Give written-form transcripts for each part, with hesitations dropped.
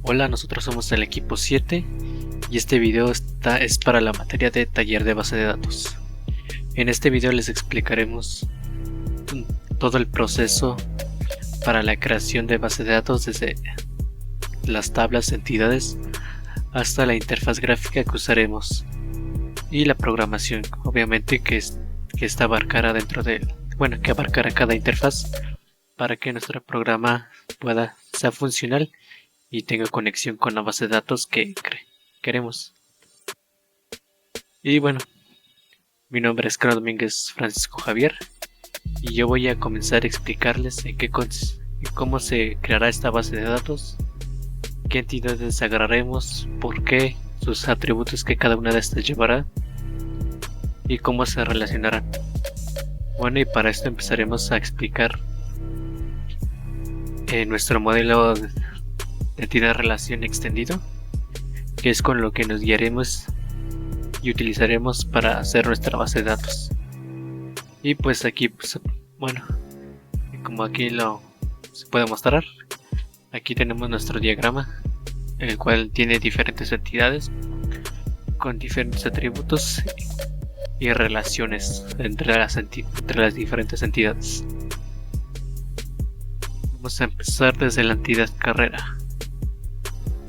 Hola, nosotros somos el equipo 7 y este video es para la materia de taller de base de datos. En este video les explicaremos todo el proceso para la creación de base de datos, desde las tablas de entidades hasta la interfaz gráfica que usaremos y la programación, obviamente que esta abarcará que abarcará cada interfaz para que nuestro programa sea funcional y tenga conexión con la base de datos que queremos. Y bueno, mi nombre es Carlos Domínguez Francisco Javier y yo voy a comenzar a explicarles cómo se creará esta base de datos, qué entidades agarraremos, por qué, sus atributos que cada una de estas llevará y cómo se relacionarán. Bueno, y para esto empezaremos a explicar nuestro modelo de entidad relación extendido, que es con lo que nos guiaremos y utilizaremos para hacer nuestra base de datos. Y pues aquí, como aquí se puede mostrar, aquí tenemos nuestro diagrama, el cual tiene diferentes entidades con diferentes atributos y relaciones entre las diferentes entidades. Vamos a empezar desde la entidad carrera.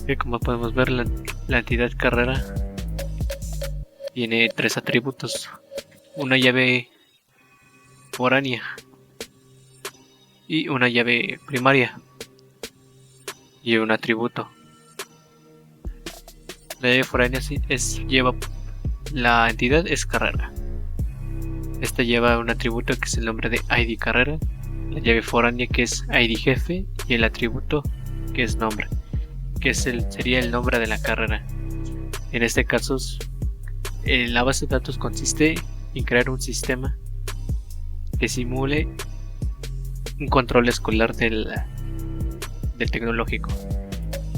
Y como podemos ver, la entidad carrera tiene tres atributos: una llave foránea y una llave primaria y un atributo. La llave foránea la entidad es carrera. Esta lleva un atributo que es el nombre de ID carrera, la llave foránea que es ID jefe y el atributo que es nombre, que sería el nombre de la carrera. En este caso, la base de datos consiste en crear un sistema que simule un control escolar del tecnológico.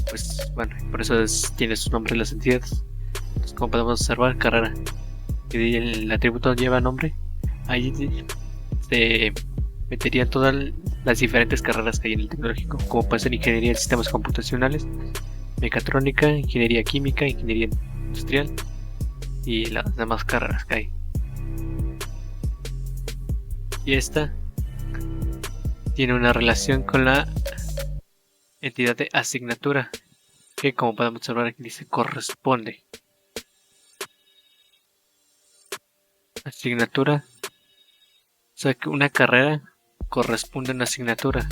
Pues bueno, por eso tiene su nombre las entidades. Entonces, como podemos observar, carrera, y el atributo lleva nombre, ahí se meterían todas las diferentes carreras que hay en el tecnológico, como puede ser ingeniería de sistemas computacionales, mecatrónica, ingeniería química, ingeniería industrial y las demás carreras que hay. Y esta tiene una relación con la entidad de asignatura, que como podemos observar aquí dice corresponde. Asignatura, o sea que una carrera corresponde a una asignatura,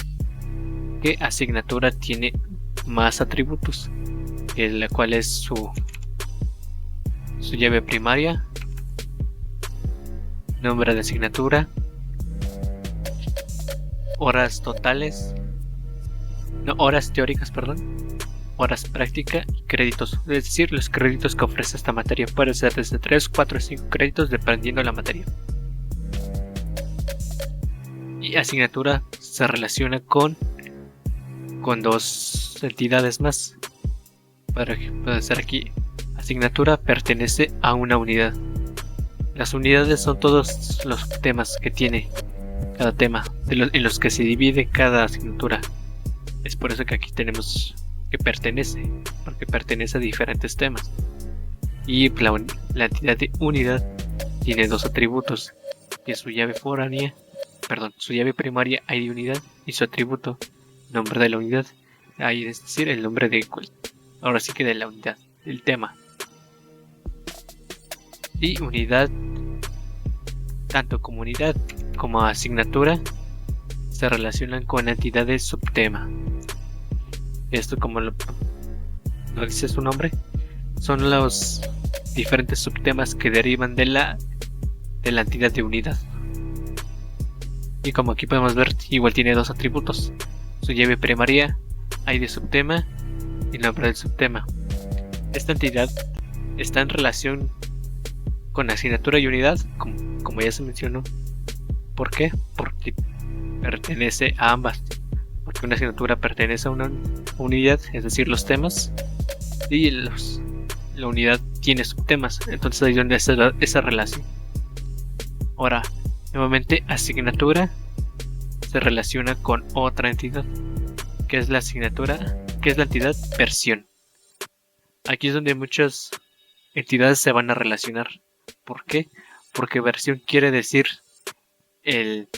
que asignatura tiene más atributos, la cual es su llave primaria, nombre de asignatura, horas teóricas, horas práctica y créditos, es decir, los créditos que ofrece esta materia. Puede ser desde 3, 4 o 5 créditos dependiendo de la materia. Y asignatura se relaciona con dos entidades más. Puede ser aquí, asignatura pertenece a una unidad. Las unidades son todos los temas que tiene cada tema, en los que se divide cada asignatura. Es por eso que aquí tenemos que pertenece, porque pertenece a diferentes temas. Y la entidad de unidad tiene dos atributos, que es su llave primaria ID unidad y su atributo nombre de la unidad, es decir, el nombre de la unidad, el tema. Y unidad, tanto como unidad como asignatura, se relacionan con entidades subtema. Esto, como lo dice su nombre, son los diferentes subtemas que derivan de la entidad de unidad. Y como aquí podemos ver, igual tiene dos atributos: su llave primaria, ID subtema y nombre del subtema. Esta entidad está en relación con asignatura y unidad, como ya se mencionó. ¿Por qué? Porque pertenece a ambas. Porque una asignatura pertenece a una unidad, es decir, los temas, y la unidad tiene subtemas. Entonces ahí es donde está esa relación. Ahora, nuevamente, asignatura se relaciona con otra entidad, que es la asignatura ¿Qué es la entidad? Versión. Aquí es donde muchas entidades se van a relacionar. ¿Por qué? Porque versión quiere decir el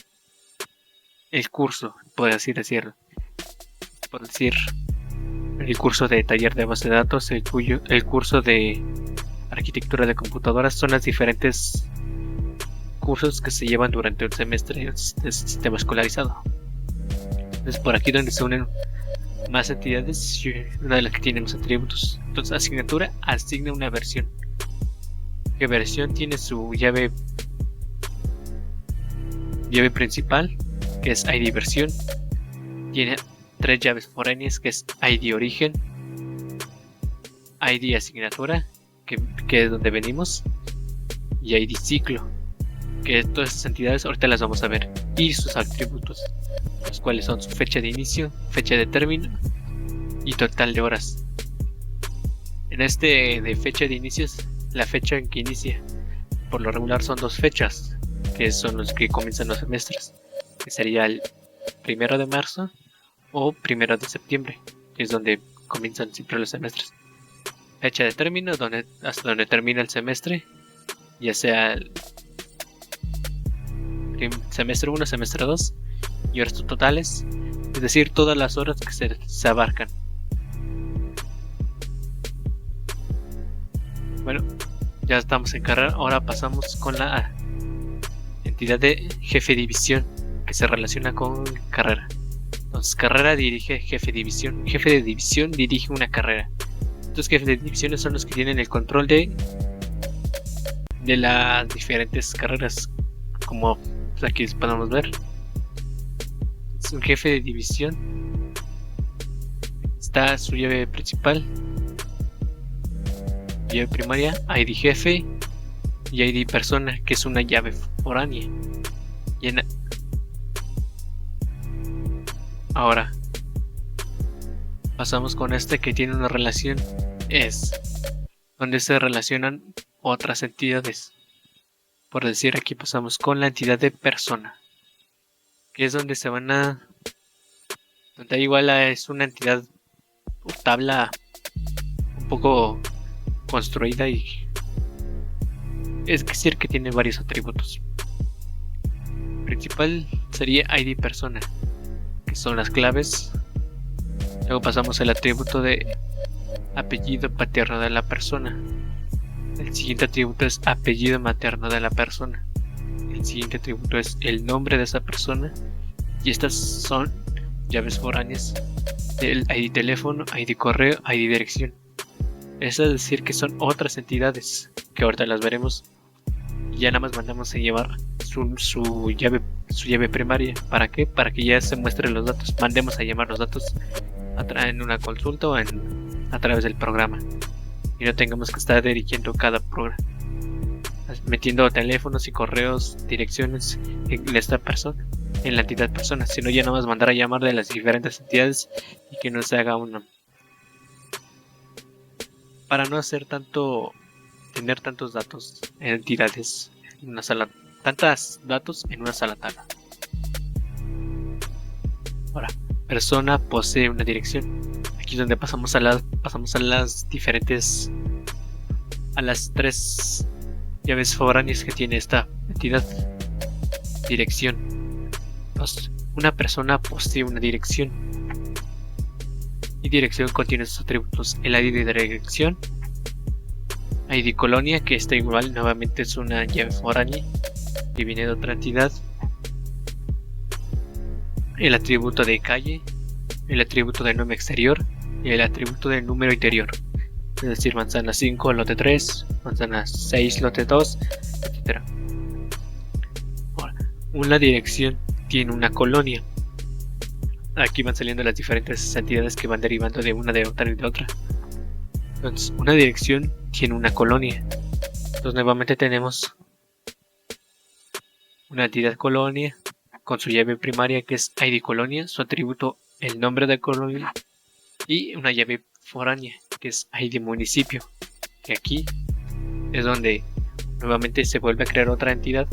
curso, por así decirlo. Por decir, el curso de taller de base de datos, el curso de arquitectura de computadoras, son las diferentes cursos que se llevan durante un semestre del sistema escolarizado. Entonces por aquí donde se unen más entidades, una de las que tiene los atributos. Entonces asignatura asigna una versión. ¿Qué versión? Tiene su llave principal, que es ID versión. Tiene 3 llaves foráneas, que es ID origen, ID asignatura, que es donde venimos, y ID ciclo, que todas estas entidades ahorita las vamos a ver, y sus atributos, los cuales son su fecha de inicio, fecha de término y total de horas. En este de fecha de inicio es la fecha en que inicia. Por lo regular son 2 fechas, que son los que comienzan los semestres, que sería el 1 de marzo o 1 de septiembre, que es donde comienzan siempre los semestres. Fecha de término, hasta donde termina el semestre, ya sea el semestre 1, semestre 2, y horas totales, es decir, todas las horas que se abarcan. Bueno, ya estamos en carrera, ahora pasamos con la entidad de jefe de división, que se relaciona con carrera. Entonces, carrera dirige jefe de división, jefe de división dirige una carrera. Estos jefes de divisiones son los que tienen el control de las diferentes carreras, como aquí podemos ver. Es un jefe de división. Está su llave principal, llave primaria, ID jefe y ID persona, que es una llave foránea. Ahora pasamos con este que tiene una relación, es donde se relacionan otras entidades. Por decir, aquí pasamos con la entidad de persona, que es donde donde igual es una entidad o tabla un poco construida, y es decir que tiene varios atributos. Principal sería ID persona, que son las claves. Luego pasamos al atributo de apellido paterno de la persona. El siguiente atributo es apellido materno de la persona. El siguiente atributo es el nombre de esa persona. Y estas son llaves foráneas del ID teléfono, ID correo, ID dirección. Es decir que son otras entidades que ahorita las veremos. Y ya nada más mandamos a llevar su llave primaria. ¿Para qué? Para que ya se muestren los datos. Mandemos a llamar los datos en una consulta o a través del programa, y no tengamos que estar dirigiendo cada programa, metiendo teléfonos y correos, direcciones en esta persona, en la entidad persona, sino ya nada más mandar a llamar de las diferentes entidades y que no se haga uno, para no hacer tener tantos datos en entidades en una sala, tantos datos en una sala tabla. Ahora, persona posee una dirección. Aquí es donde pasamos a las diferentes, a las 3 llaves foráneas que tiene esta entidad. Dirección. Entonces, una persona posee una dirección, y dirección contiene sus atributos: el ID de dirección, ID colonia, que está igual, nuevamente es una llave foránea que viene de otra entidad, el atributo de calle, el atributo de nombre exterior y el atributo del número interior, es decir, manzana 5 lote 3, manzana 6 lote 2, etc. Ahora, una dirección tiene una colonia. Aquí van saliendo las diferentes entidades que van derivando de una, de otra y de otra. Entonces, una dirección tiene una colonia. Entonces nuevamente tenemos una entidad colonia con su llave primaria, que es ID colonia, su atributo el nombre de colonia, y una llave foránea, que es ID municipio, que aquí es donde nuevamente se vuelve a crear otra entidad.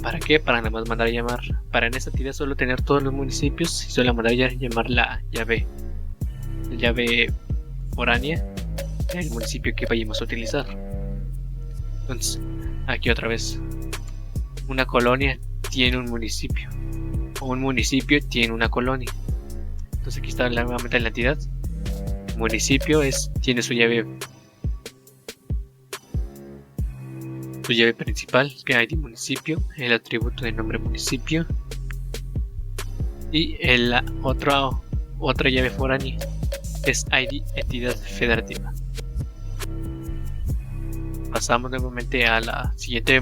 ¿Para qué? Para nada más mandar a llamar, para en esta entidad solo tener todos los municipios, y solo mandar a llamar la llave llave foránea del municipio que vayamos a utilizar. Entonces, aquí otra vez, una colonia tiene un municipio, o un municipio tiene una colonia. Entonces aquí está nuevamente la entidad. El municipio tiene su llave principal, que hay de municipio, el atributo de nombre municipio, y otra llave foránea es ID entidad federativa. Pasamos nuevamente a la siguiente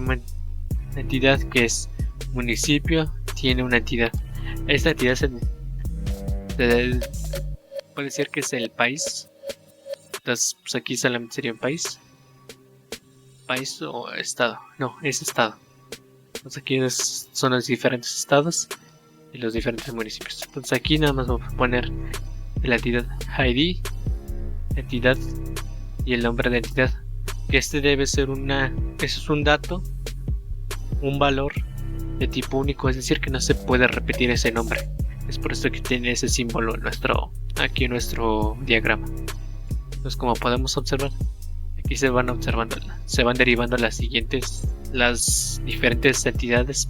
entidad, que es municipio tiene una entidad. Esta entidad puede ser que es el país. Entonces pues aquí solamente sería un país o estado. No, es estado. Entonces aquí son los diferentes estados y los diferentes municipios. Entonces aquí nada más vamos a poner la entidad ID, entidad y el nombre de entidad, que debe ser eso es un dato, un valor de tipo único, es decir que no se puede repetir ese nombre. Es por eso que tiene ese símbolo aquí en nuestro diagrama. Entonces, como podemos observar, aquí se van derivando las diferentes entidades,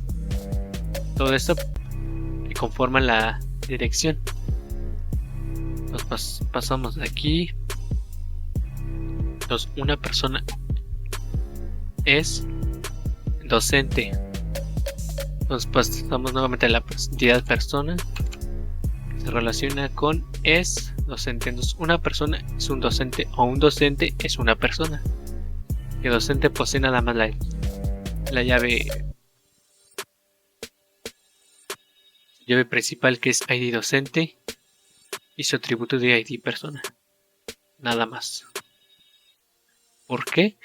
todo esto que conforman la dirección. Nos pasamos de aquí. Entonces, una persona es docente. Entonces pasamos nuevamente a la entidad persona, que se relaciona con es docente. Entonces, una persona es un docente, o un docente es una persona. El docente posee nada más la llave principal, que es ID docente, y su atributo de ID persona. Nada más. ¿Por qué?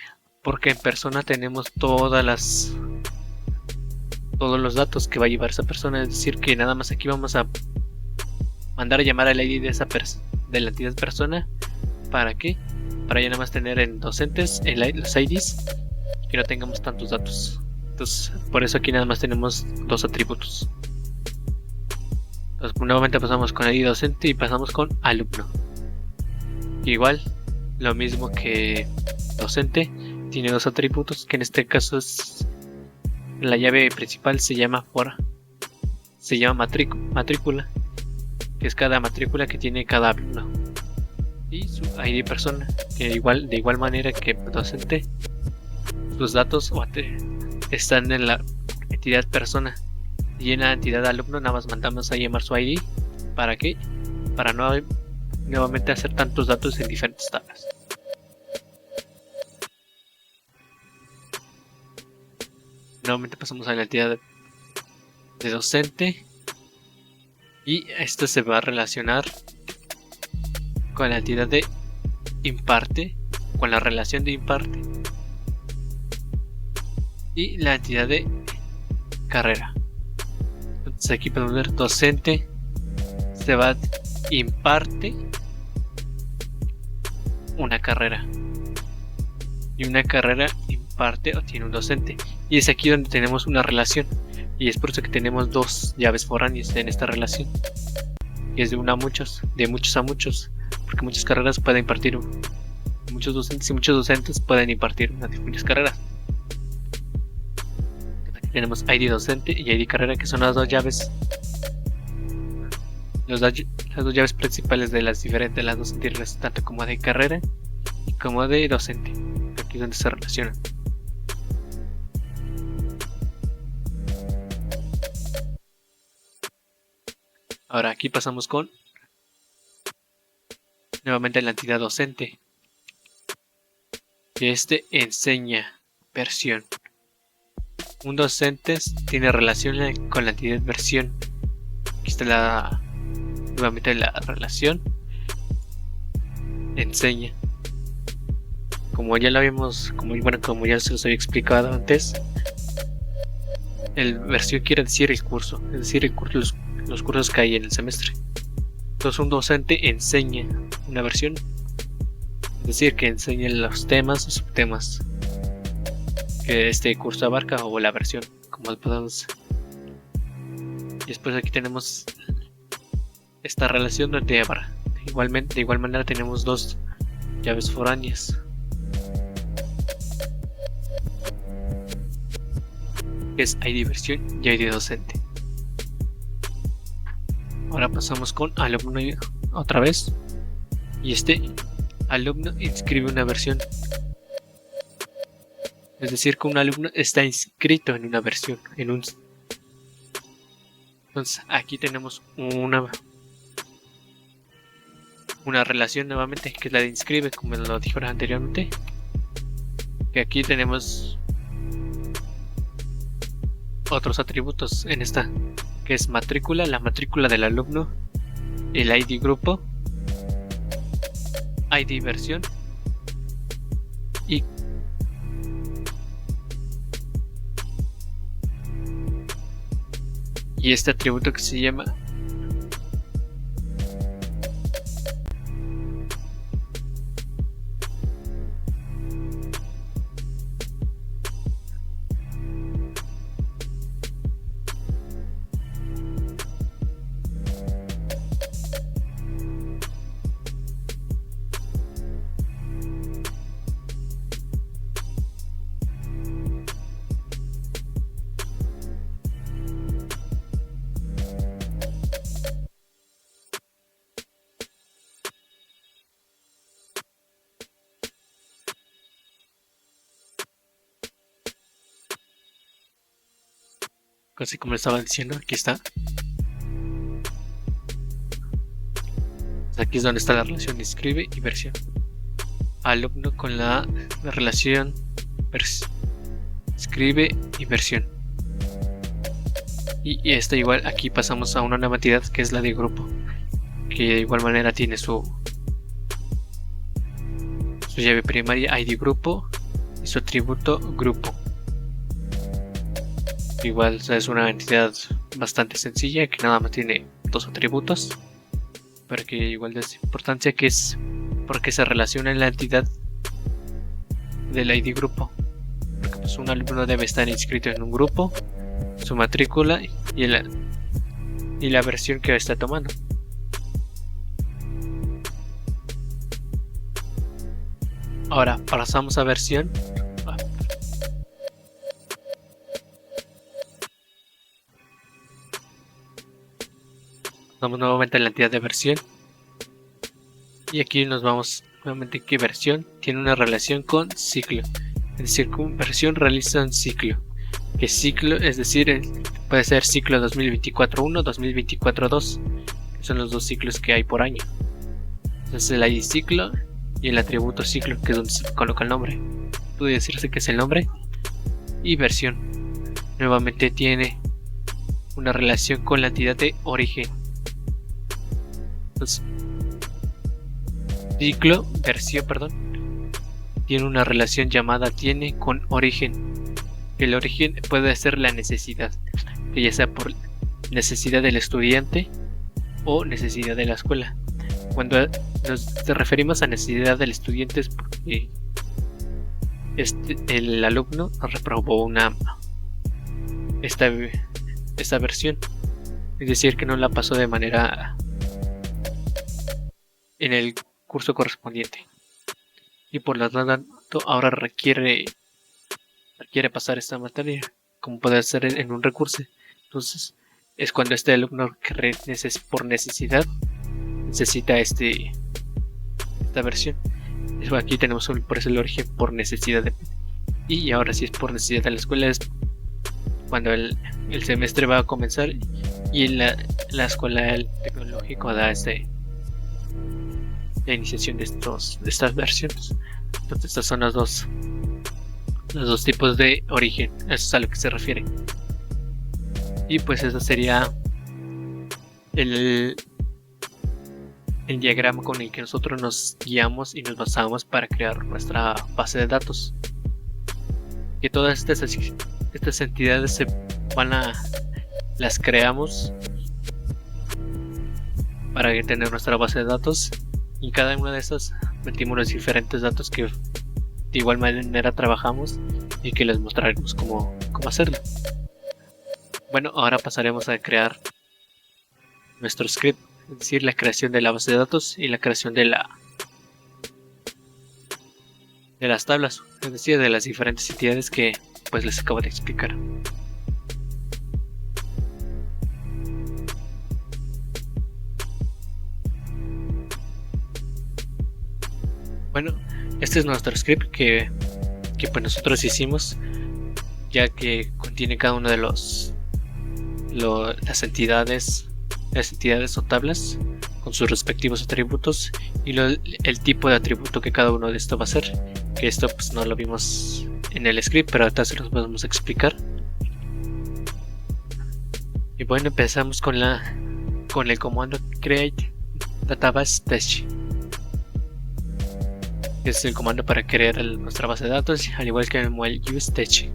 Porque en persona tenemos todos los datos que va a llevar esa persona. Es decir que nada más aquí vamos a mandar a llamar al ID de la entidad persona. ¿Para qué? Para ya nada más tener en docentes los IDs, que no tengamos tantos datos. Entonces por eso aquí nada más tenemos dos atributos. Entonces nuevamente pasamos con ID docente y pasamos con alumno. Igual, lo mismo que docente, tiene dos atributos, que en este caso es la llave principal, se llama matrícula, que es cada matrícula que tiene cada alumno, y su ID persona, que de igual manera que docente, sus datos están en la entidad persona, y en la entidad alumno nada más mandamos a llamar su ID. ¿Para qué? Para no nuevamente hacer tantos datos en diferentes tablas. Nuevamente pasamos a la entidad de docente, y esto se va a relacionar con la entidad de imparte, con la relación de imparte, y la entidad de carrera. Entonces aquí podemos ver docente se va a imparte una carrera, y una carrera imparte o tiene un docente, y es aquí donde tenemos una relación, y es por eso que tenemos dos llaves foráneas en esta relación, que es de muchos a muchos, porque muchas carreras pueden impartir muchos docentes, y muchos docentes pueden impartir muchas carreras. Aquí tenemos ID docente y ID carrera, que son las dos llaves, las dos llaves principales de las dos anteriores, tanto como de carrera y como de docente. Aquí es donde se relacionan. Ahora aquí pasamos con nuevamente la entidad docente, que enseña versión. Un docente tiene relación con la entidad versión. Aquí está nuevamente la relación enseña. Como ya ya se los había explicado antes, el versión quiere decir el curso, es decir, los cursos que hay en el semestre. Entonces un docente enseña una versión, es decir, que enseña los temas o subtemas que este curso abarca, o la versión, como podemos. Y después aquí tenemos esta relación de de igual manera tenemos dos llaves foráneas, que es ID versión y ID docente. Ahora pasamos con alumno otra vez, y este alumno inscribe una versión. Es decir, que un alumno está inscrito en una versión, Entonces aquí tenemos una relación nuevamente, que es la de inscribe, como lo dije anteriormente. Que aquí tenemos otros atributos en esta, que es matrícula, la matrícula del alumno, el ID grupo, ID versión y este atributo que se llama así como le estaba diciendo, aquí está. Aquí es donde está la relación inscribe y versión. Alumno con la relación inscribe y versión. Y esta igual, aquí pasamos a una nueva entidad que es la de grupo, que de igual manera tiene su llave primaria ID grupo y su atributo grupo. Igual es una entidad bastante sencilla que nada más tiene dos atributos, pero que igual de importancia, que es porque se relaciona en la entidad del ID grupo, porque pues un alumno debe estar inscrito en un grupo, su matrícula y la versión que está tomando. Ahora pasamos a versión. Vamos nuevamente a la entidad de versión. Y aquí nos vamos nuevamente que versión tiene una relación con ciclo. Es decir, que versión realiza un ciclo. Que ciclo, es decir, puede ser ciclo 2024-1, 2024-2. Que son los dos ciclos que hay por año. Entonces el ID ciclo y el atributo ciclo, que es donde se coloca el nombre. Puede decirse que es el nombre. Y versión nuevamente tiene una relación con la entidad de origen. Entonces, ciclo, versión, tiene una relación llamada tiene con origen. El origen puede ser la necesidad, que ya sea por necesidad del estudiante o necesidad de la escuela. Cuando nos referimos a necesidad del estudiante es porque el alumno reprobó esta versión, es decir, que no la pasó de manera en el curso correspondiente y por lo tanto ahora requiere pasar esta materia, como puede ser en un recurso. Entonces es cuando este alumno que por necesidad necesita esta versión. Aquí tenemos por eso el origen por necesidad y ahora si es por necesidad de la escuela es cuando el semestre va a comenzar y la escuela el tecnológico da la iniciación de estas versiones. Entonces estos son los dos tipos de origen, eso es a lo que se refiere. Y pues eso sería el diagrama con el que nosotros nos guiamos y nos basamos para crear nuestra base de datos. Que todas estas entidades las creamos para tener nuestra base de datos, y cada una de estas metimos los diferentes datos que de igual manera trabajamos y que les mostraremos cómo hacerlo. Bueno, ahora pasaremos a crear nuestro script, es decir, la creación de la base de datos y la creación de las tablas, es decir, de las diferentes entidades que pues les acabo de explicar. Bueno, este es nuestro script que pues nosotros hicimos, ya que contiene cada uno de las entidades o tablas con sus respectivos atributos y el tipo de atributo que cada uno de estos va a ser, que esto pues no lo vimos en el script, pero ahorita se los podemos explicar. Y bueno, empezamos con el comando create database test, que es el comando para crear nuestra base de datos, al igual que el use test.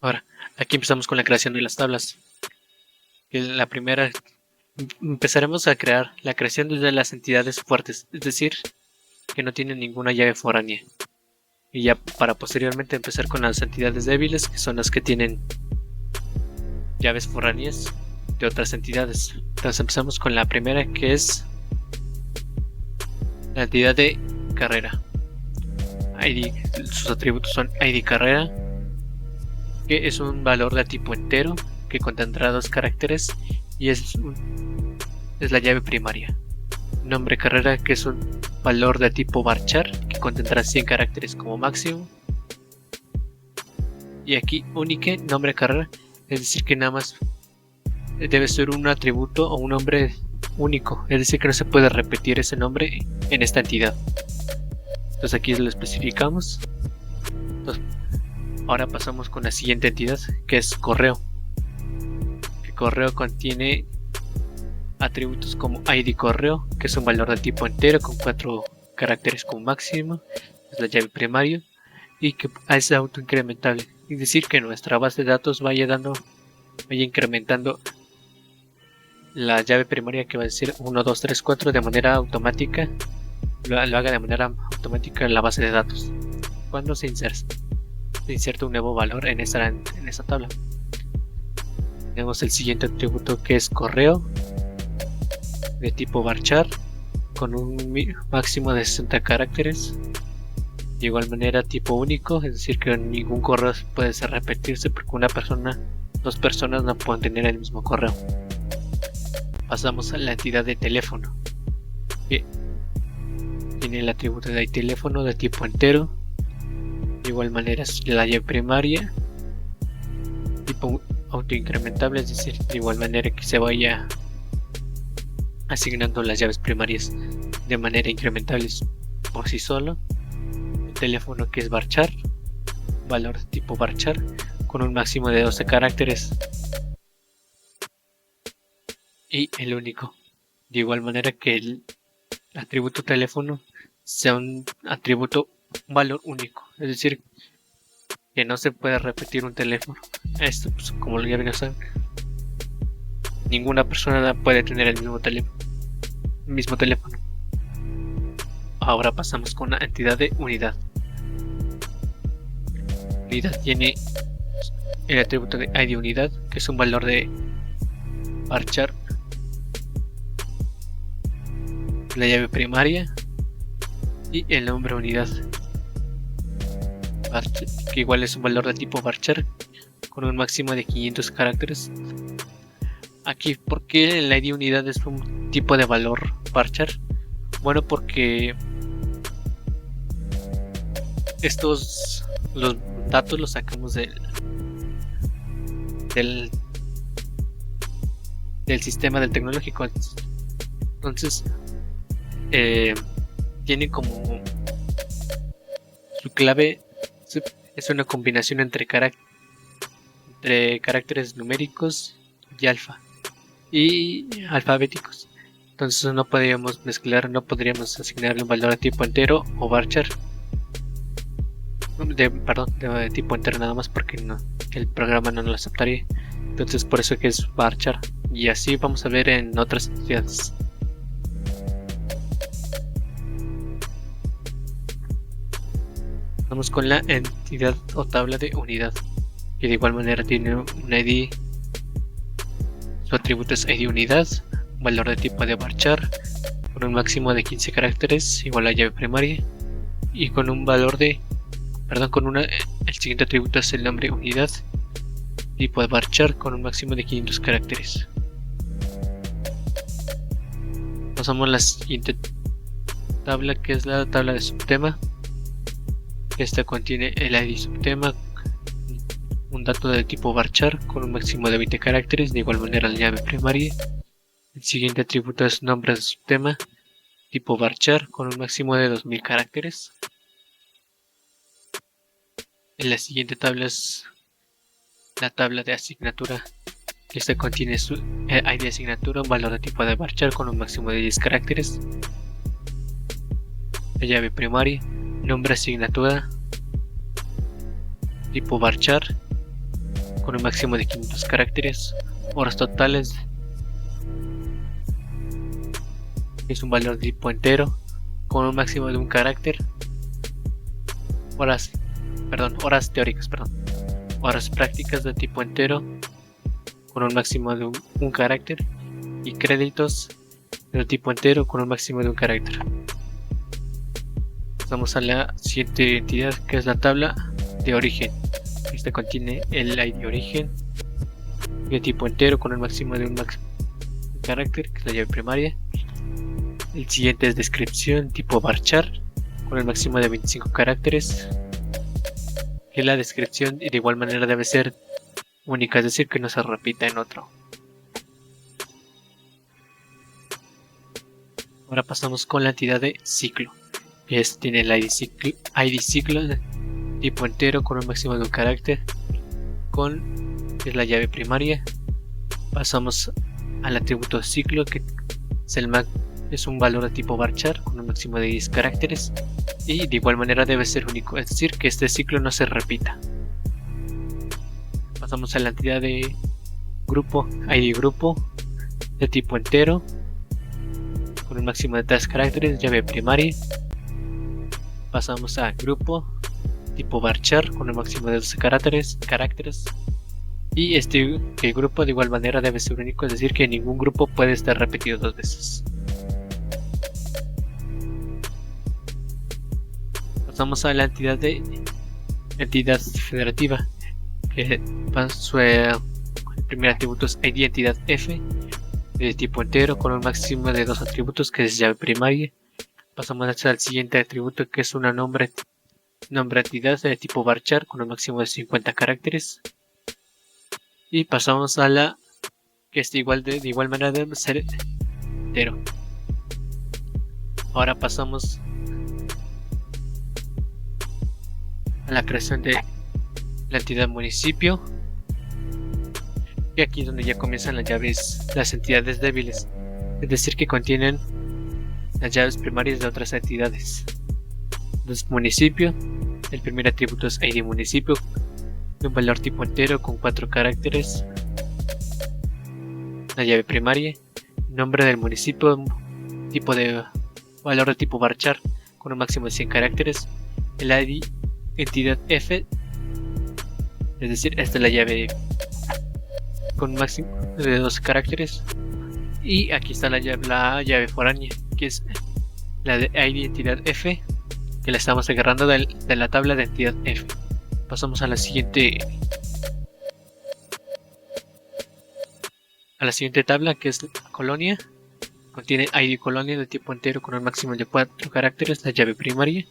Ahora, aquí empezamos con la creación de las tablas. La primera, empezaremos a crear la creación de las entidades fuertes, es decir, que no tienen ninguna llave foránea. Y ya para posteriormente empezar con las entidades débiles, que son las que tienen llaves foráneas de otras entidades. Entonces empezamos con la primera, que es la entidad de carrera. Sus atributos son ID carrera, que es un valor de tipo entero que contendrá 2 caracteres y es la llave primaria. Nombre carrera, que es un valor de tipo varchar que contendrá 100 caracteres como máximo. Y aquí unique nombre carrera, es decir que nada más debe ser un atributo o un nombre único, es decir que no se puede repetir ese nombre en esta entidad. Entonces aquí lo especificamos. Entonces, ahora pasamos con la siguiente entidad, que es correo. El correo contiene atributos como ID correo, que es un valor de tipo entero con 4 caracteres como máximo, es la llave primaria, y que es autoincrementable, es decir que nuestra base de datos vaya incrementando la llave primaria, que va a decir 1, 2, 3, 4 de manera automática, lo haga de manera automática en la base de datos cuando se inserta un nuevo valor en esta tabla. Tenemos el siguiente atributo, que es correo de tipo varchar con un máximo de 60 caracteres, de igual manera tipo único, es decir que ningún correo puede repetirse porque dos personas no pueden tener el mismo correo. Pasamos a la entidad de teléfono, que tiene el atributo de teléfono de tipo entero, de igual manera es la llave primaria, tipo autoincrementable, es decir, de igual manera que se vaya asignando las llaves primarias de manera incrementable por sí solo. El teléfono, que es varchar, valor de tipo varchar con un máximo de 12 caracteres. Y el único, de igual manera que el atributo teléfono sea un valor único, es decir que no se puede repetir un teléfono. Esto pues, como ya saben, ninguna persona puede tener el mismo teléfono. Ahora pasamos con la entidad de unidad. Unidad tiene el atributo de ID unidad, que es un valor de varchar, la llave primaria y el nombre unidad, que igual es un valor de tipo varchar con un máximo de 500 caracteres. Aquí, ¿por qué el ID unidad es un tipo de valor varchar? Bueno, porque los datos los sacamos del sistema del tecnológico. Entonces tiene como su clave, es una combinación entre caracteres numéricos y alfabéticos. Entonces no podríamos mezclar, no podríamos asignarle un valor de tipo entero o varchar de tipo entero nada más, porque el programa no lo aceptaría. Entonces por eso que es varchar, y así vamos a ver en otras entidades. Vamos con la entidad o tabla de unidad, que de igual manera tiene un ID. Su atributo es ID unidad, un valor de tipo de varchar, con un máximo de 15 caracteres, igual a llave primaria, y con un valor de, el siguiente atributo es el nombre unidad, tipo de varchar, con un máximo de 500 caracteres. Pasamos a la siguiente tabla, que es la tabla de subtema. Esta contiene el ID subtema, un dato de tipo varchar con un máximo de 20 caracteres, de igual manera la llave primaria. El siguiente atributo es nombre de subtema, tipo varchar con un máximo de 2000 caracteres. En la siguiente tabla es la tabla de asignatura. Esta contiene su ID asignatura, un valor de tipo de varchar con un máximo de 10 caracteres. La llave primaria, nombre asignatura, tipo varchar con un máximo de 500 caracteres. Horas totales, es un valor de tipo entero con un máximo de un carácter. Horas teóricas, horas prácticas de tipo entero con un máximo de un carácter, y créditos del tipo entero con un máximo de un carácter. Pasamos a la siguiente entidad, que es la tabla de origen. Esta contiene el ID origen de tipo entero con un máximo de un carácter, que es la llave primaria. El siguiente es descripción tipo varchar con el máximo de 25 caracteres, que la descripción de igual manera debe ser única, es decir, que no se repita en otro. Ahora pasamos con la entidad de ciclo, que tiene el ID ciclo de tipo entero con un máximo de un carácter, que es la llave primaria. Pasamos al atributo ciclo, que es un valor de tipo varchar con un máximo de 10 caracteres, y de igual manera debe ser único, es decir, que este ciclo no se repita. Pasamos a la entidad de grupo, ID grupo de tipo entero con un máximo de 3 caracteres, llave primaria. Pasamos a grupo tipo varchar con un máximo de 12 caracteres, y este grupo de igual manera debe ser único, es decir, que ningún grupo puede estar repetido dos veces. Pasamos a la entidad federativa, que el primer atributo es ID entidad F de tipo entero con un máximo de 2 atributos, que es llave primaria. Pasamos al siguiente atributo, que es una nombre entidad de tipo varchar con un máximo de 50 caracteres. Y pasamos a la que es de igual manera debe ser entero. Ahora pasamos a la creación de la entidad municipio, y aquí es donde ya comienzan las entidades débiles, es decir, que contienen las llaves primarias de otras entidades. Entonces, municipio, el primer atributo es ID municipio de un valor tipo entero con 4 caracteres. La llave primaria, nombre del municipio, tipo de valor de tipo varchar con un máximo de 100 caracteres. El ID entidad F, es decir, esta es la llave con un máximo de 12 caracteres. Y aquí está la llave foránea, que es la de ID entidad F, que la estamos agarrando de la tabla de entidad F. Pasamos a la siguiente tabla, que es la colonia. Contiene ID colonia de tipo entero con un máximo de 4 caracteres, la llave primaria.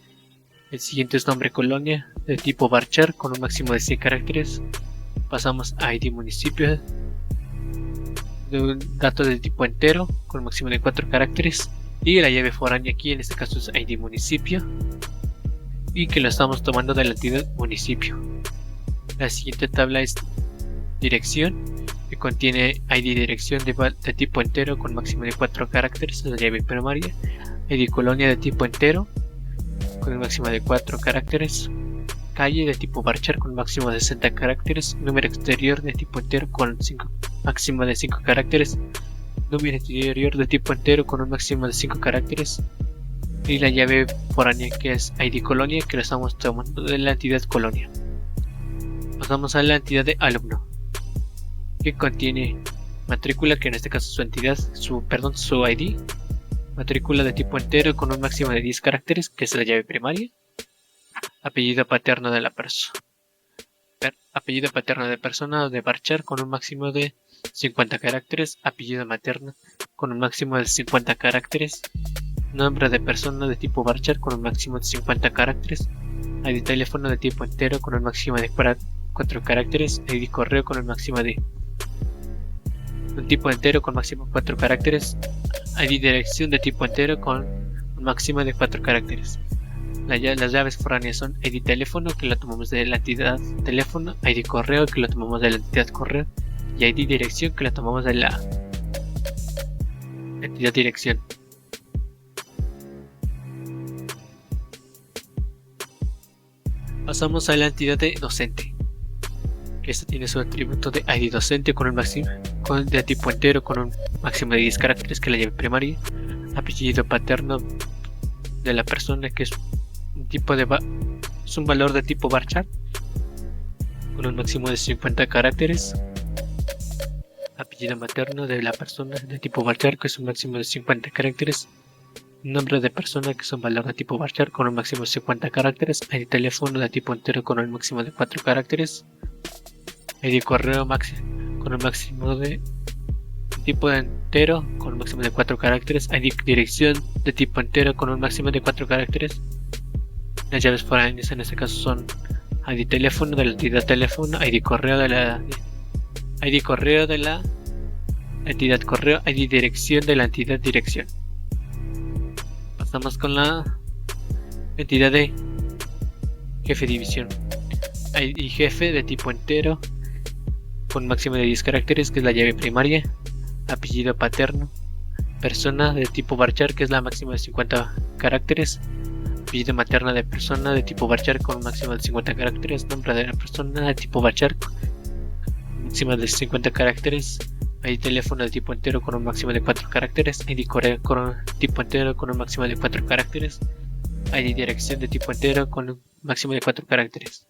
El siguiente es nombre colonia de tipo varchar con un máximo de 100 caracteres. Pasamos a ID municipio de un dato de tipo entero con un máximo de 4 caracteres. Y la llave foránea aquí en este caso es ID municipio, y que lo estamos tomando de la entidad municipio. La siguiente tabla es dirección, que contiene ID dirección de tipo entero con máximo de 4 caracteres, la llave primaria. ID colonia de tipo entero con un máximo de 4 caracteres. Calle de tipo varchar con máximo de 60 caracteres. Número exterior de tipo entero con máximo de 5 caracteres. Número interior de tipo entero con un máximo de 5 caracteres. y la llave foránea, que es ID colonia, que lo estamos tomando de la entidad colonia. Pasamos a la entidad de alumno, que contiene matrícula, que en este caso su entidad, su ID, matrícula de tipo entero con un máximo de 10 caracteres, que es la llave primaria, apellido paterno de la persona, apellido paterno de persona de varchar con un máximo de 50 caracteres, apellido materno con un máximo de 50 caracteres, nombre de persona de tipo varchar con un máximo de 50 caracteres, ID teléfono de tipo entero con un máximo de 4 caracteres, ID correo con un máximo de un tipo entero con máximo 4 caracteres, ID dirección de tipo entero con un máximo de 4 caracteres. Las llaves foráneas son ID teléfono, que lo tomamos de la entidad teléfono, ID correo, que lo tomamos de la entidad correo, y ID dirección, que lo tomamos de la entidad dirección. Pasamos a la entidad de docente, que esta tiene su atributo de ID docente con un máximo de tipo entero con un máximo de 10 caracteres, que es la llave primaria, apellido paterno de la persona, que es un valor de tipo varchar con un máximo de 50 caracteres, apellido materno de la persona de tipo varchar, que es un máximo de 50 caracteres, nombre de persona, que es un valor de tipo varchar con un máximo de 50 caracteres, ID teléfono de tipo entero con un máximo de 4 caracteres, ID correo con un máximo de tipo entero con un máximo de 4 caracteres, ID dirección de tipo entero con un máximo de 4 caracteres. Las llaves foráneas en este caso son ID teléfono de la entidad teléfono, ID correo de la entidad correo, ID dirección de la entidad dirección. Pasamos con la entidad de jefe división, ID jefe de tipo entero con máximo de 10 caracteres, que es la llave primaria, apellido paterno, persona de tipo varchar, que es la máxima de 50 caracteres, apellido materno de persona de tipo varchar con un máximo de 50 caracteres, nombre de la persona de tipo varchar máxima de 50 caracteres, ID teléfono de tipo entero con un máximo de 4 caracteres, ID correo con tipo entero con un máximo de 4 caracteres, ID dirección de tipo entero con un máximo de 4 caracteres.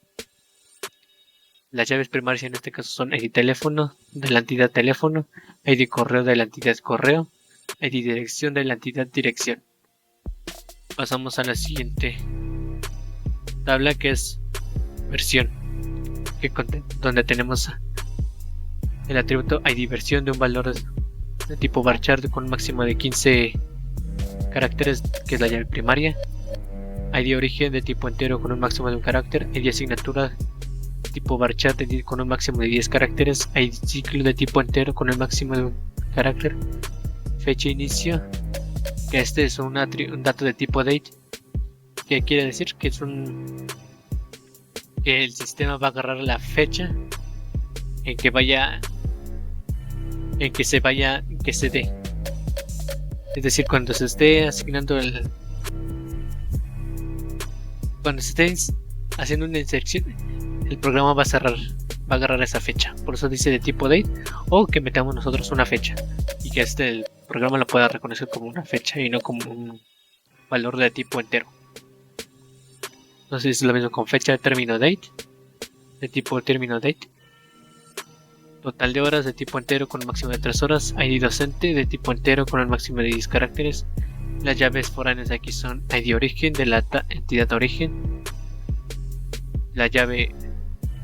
Las llaves primarias en este caso son ID teléfono de la entidad teléfono, ID correo de la entidad correo, ID dirección de la entidad dirección. Pasamos a la siguiente tabla, que es versión, donde tenemos el atributo ID versión de un valor de tipo varchar con un máximo de 15 caracteres, que es la llave primaria, ID origen de tipo entero con un máximo de un carácter, ID asignatura tipo varchar con un máximo de 10 caracteres, ID ciclo de tipo entero con el máximo de un carácter, fecha inicio, que este es un dato de tipo date, que quiere decir que es que el sistema va a agarrar la fecha en que se dé, es decir, cuando se esté asignando cuando se esté haciendo una inserción, el programa va a agarrar esa fecha. Por eso dice de tipo date, o que metamos nosotros una fecha y que el programa lo pueda reconocer como una fecha y no como un valor de tipo entero. Entonces es lo mismo con fecha de término date, de tipo término date, total de horas de tipo entero con un máximo de 3 horas, ID docente de tipo entero con un máximo de 10 caracteres. Las llaves foráneas aquí son ID origen de la entidad origen, la llave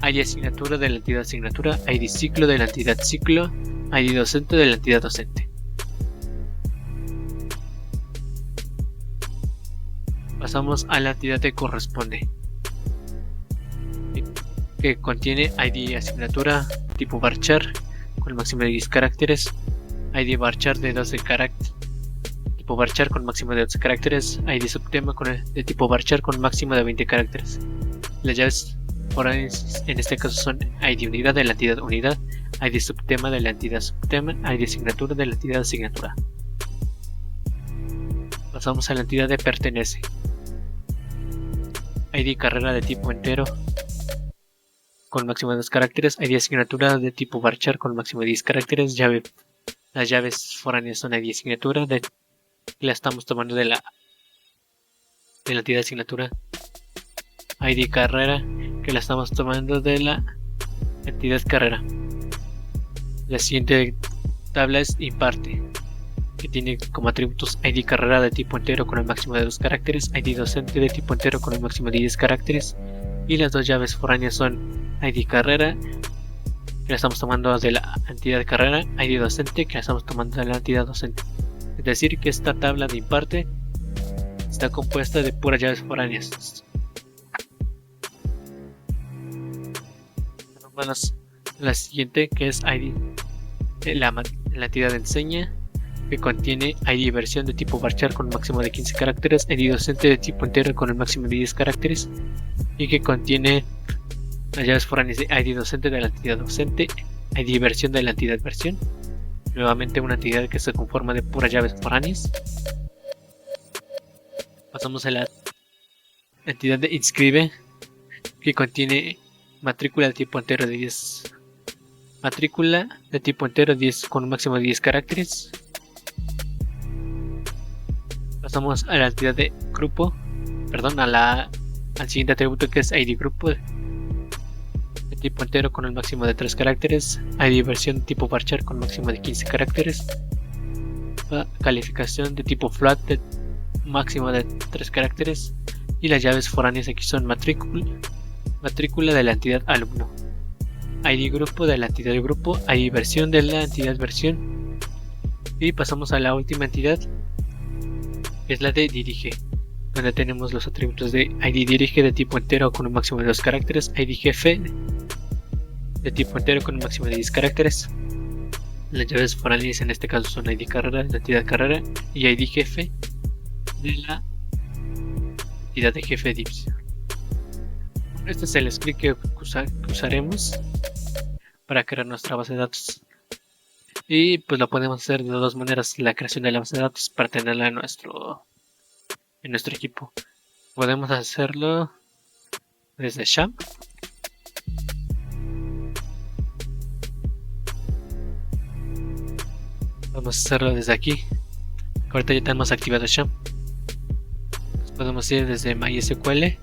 ID asignatura de la entidad asignatura, ID ciclo de la entidad ciclo, ID docente de la entidad docente. Pasamos a la entidad que corresponde, que contiene ID asignatura tipo varchar con el máximo de 10 caracteres, ID varchar de 12 caracteres, tipo varchar con máximo de 12 caracteres, ID subtema de tipo varchar con máximo de 20 caracteres. Las llaves foráneas en este caso son ID unidad de la entidad unidad, ID subtema de la entidad subtema, ID asignatura de la entidad asignatura. Pasamos a la entidad de pertenece, ID carrera de tipo entero con máximo de 2 caracteres, ID asignatura de tipo varchar con máximo de 10 caracteres, las llaves foráneas son ID asignatura, la estamos tomando de la de la entidad asignatura ID carrera, que la estamos tomando de la entidad carrera. La siguiente tabla es imparte, que tiene como atributos ID carrera de tipo entero con el máximo de 2 caracteres, ID docente de tipo entero con el máximo de 10 caracteres, y las dos llaves foráneas son ID carrera, que la estamos tomando de la entidad carrera, ID docente, que la estamos tomando de la entidad docente. Es decir, que esta tabla de imparte está compuesta de puras llaves foráneas. Vamos a la siguiente, que es ID, la entidad enseña, que contiene ID versión de tipo varchar con un máximo de 15 caracteres, ID docente de tipo entero con el máximo de 10 caracteres, y que contiene las llaves foráneas de ID docente de la entidad docente, ID versión de la entidad versión, nuevamente una entidad que se conforma de puras llaves foráneas. Pasamos a la entidad de inscribe, que contiene matrícula de tipo entero de 10, matrícula de tipo entero 10 con un máximo de 10 caracteres. Pasamos a la entidad de grupo, al siguiente atributo, que es ID grupo de tipo entero con el máximo de 3 caracteres, ID versión tipo varchar con máximo de 15 caracteres, calificación de tipo float de máximo de 3 caracteres, y las llaves foráneas aquí son matrícula de la entidad alumno, ID grupo de la entidad grupo, ID versión de la entidad versión, y pasamos a la última entidad, que es la de dirige, donde tenemos los atributos de ID dirige de tipo entero con un máximo de 2 caracteres, ID jefe de tipo entero con un máximo de 10 caracteres. Las llaves foráneas en este caso son ID carrera de la entidad carrera y ID jefe de la entidad de jefe de división. Este es el script que usaremos para crear nuestra base de datos. Y pues lo podemos hacer de dos maneras: la creación de la base de datos para tenerla en nuestro equipo. Podemos hacerlo desde Sham. Vamos a hacerlo desde aquí. Ahorita ya tenemos activado Sham. Podemos ir desde MySQL.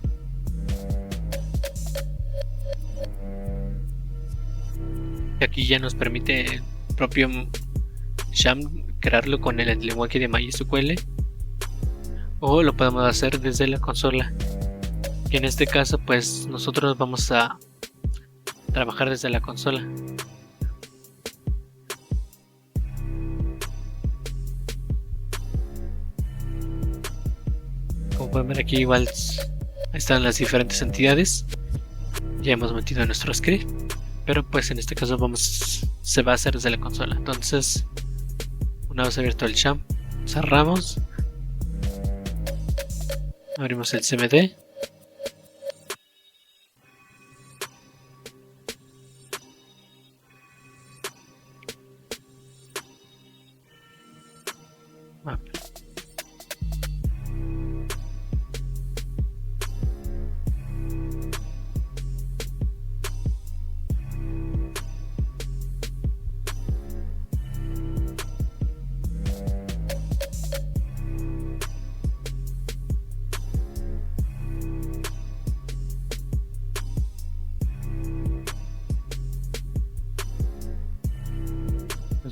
Aquí ya nos permite el propio Sham crearlo con el lenguaje de MySQL, o lo podemos hacer desde la consola, que en este caso pues nosotros vamos a trabajar desde la consola. Como pueden ver aquí, igual están las diferentes entidades. Ya hemos metido nuestro script, pero pues en este caso se va a hacer desde la consola. Entonces, una vez abierto el Sham, cerramos, abrimos el CMD,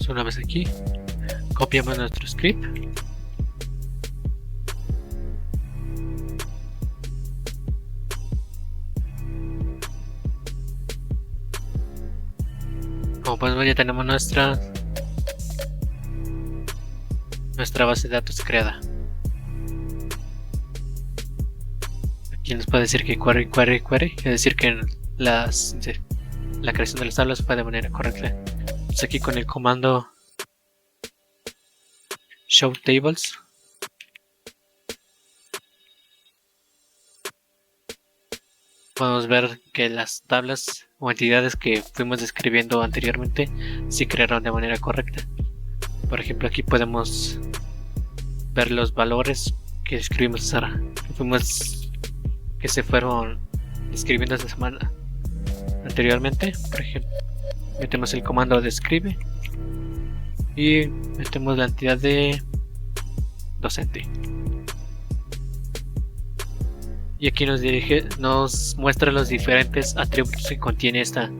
una vez aquí, copiamos nuestro script, como pueden ver ya tenemos nuestra base de datos creada. Aquí nos puede decir que query, es decir que la creación de las tablas fue de manera correcta. Pues aquí con el comando show tables podemos ver que las tablas o entidades que fuimos describiendo anteriormente se crearon de manera correcta. Por ejemplo, aquí podemos ver los valores que escribimos que se fueron escribiendo esta semana anteriormente. Por ejemplo, metemos el comando describe y metemos la entidad de docente. Y aquí nos muestra los diferentes atributos que contiene esta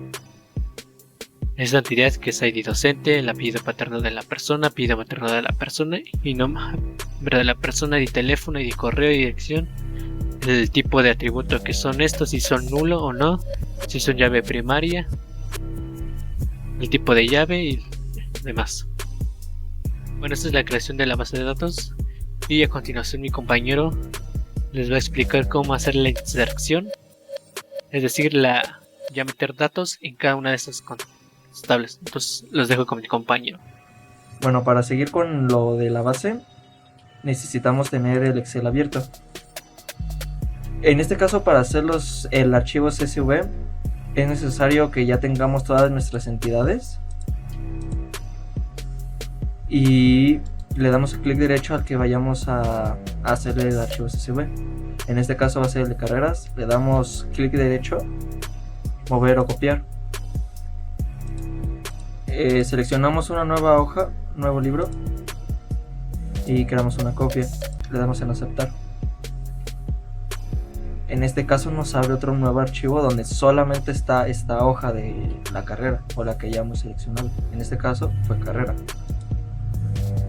entidad, que es ID docente, el apellido paterno de la persona, apellido materno de la persona y nombre de la persona, y teléfono, y correo y dirección, el tipo de atributo que son estos, si son nulo o no, si son llave primaria, el tipo de llave y demás. Bueno, esta es la creación de la base de datos, y a continuación mi compañero les va a explicar cómo hacer la inserción, es decir, ya meter datos en cada una de estas tablas. Entonces los dejo con mi compañero. Bueno, para seguir con lo de la base, necesitamos tener el Excel abierto. En este caso, para hacer el archivo CSV, es necesario que ya tengamos todas nuestras entidades. Y le damos clic derecho al que vayamos a hacer el archivo CSV. En este caso va a ser el de carreras. Le damos clic derecho, mover o copiar. Seleccionamos una nueva hoja, nuevo libro, y creamos una copia. Le damos en aceptar. En este caso nos abre otro nuevo archivo donde solamente está esta hoja de la carrera o la que ya hemos seleccionado. En este caso fue carrera.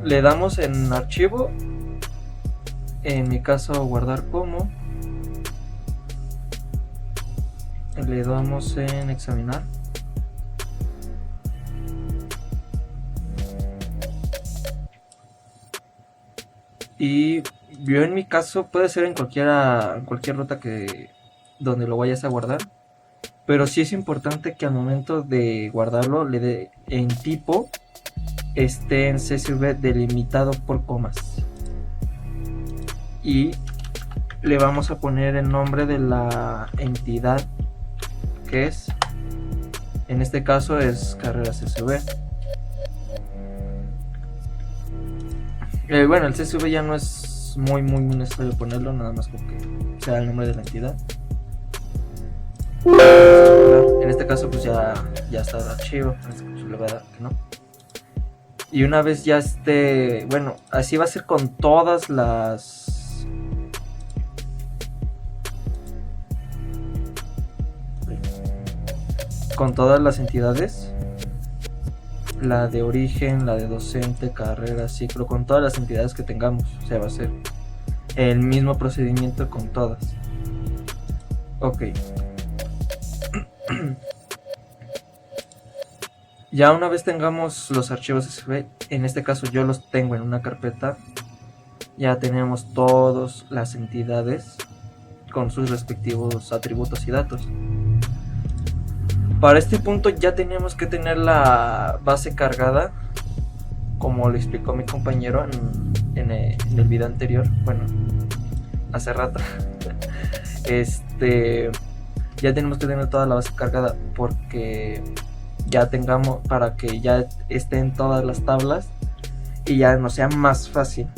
Le damos en archivo, en mi caso guardar como, le damos en examinar. Y yo en mi caso puede ser en cualquier ruta donde lo vayas a guardar, pero sí es importante que al momento de guardarlo le dé en tipo, esté en CSV delimitado por comas, y le vamos a poner el nombre de la entidad, que es, en este caso es carrera CSV. Bueno, el CSV ya no es muy necesario ponerlo, nada más con que sea el nombre de la entidad. En este caso pues ya está el archivo, en este caso le voy a dar que no. Y una vez ya esté, bueno, así va a ser con todas las entidades. La de origen, la de docente, carrera, ciclo, con todas las entidades que tengamos. O sea, va a ser el mismo procedimiento con todas. Ok. Ya una vez tengamos los archivos CSV, en este caso yo los tengo en una carpeta, ya tenemos todas las entidades con sus respectivos atributos y datos. Para este punto ya teníamos que tener la base cargada, como le explicó mi compañero en el video anterior, bueno, hace rato. Ya tenemos que tener toda la base cargada porque ya tengamos, para que ya estén todas las tablas y ya nos sea más fácil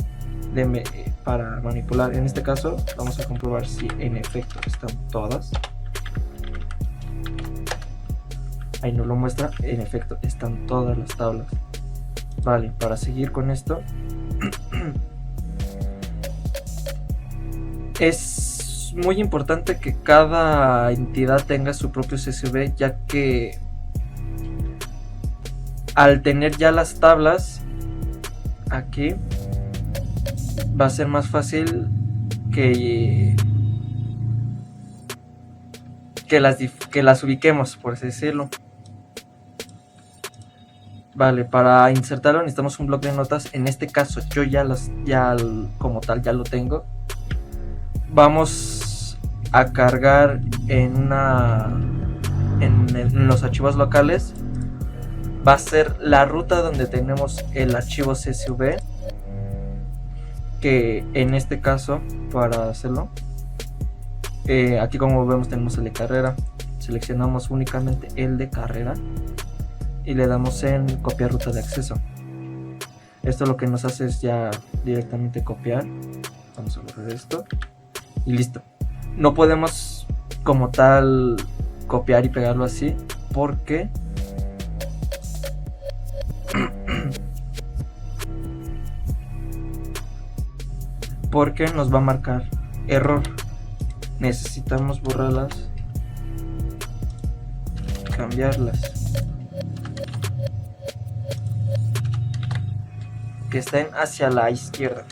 para manipular. En este caso vamos a comprobar si en efecto están todas. Ahí nos lo muestra, en efecto están todas las tablas. Vale, para seguir con esto es muy importante que cada entidad tenga su propio CSV, ya que al tener ya las tablas aquí va a ser más fácil que las ubiquemos, por así decirlo. Vale, para insertarlo necesitamos un bloc de notas. En este caso yo como tal ya lo tengo. Vamos a cargar en los archivos locales. Va a ser la ruta donde tenemos el archivo CSV, que en este caso, para hacerlo, aquí como vemos tenemos el de carrera. Seleccionamos únicamente el de carrera y le damos en copiar ruta de acceso. Esto lo que nos hace es ya directamente copiar. Vamos a borrar esto y listo. No podemos como tal copiar y pegarlo así porque nos va a marcar error. necesitamos borrarlas, cambiarlas, que estén hacia la izquierda.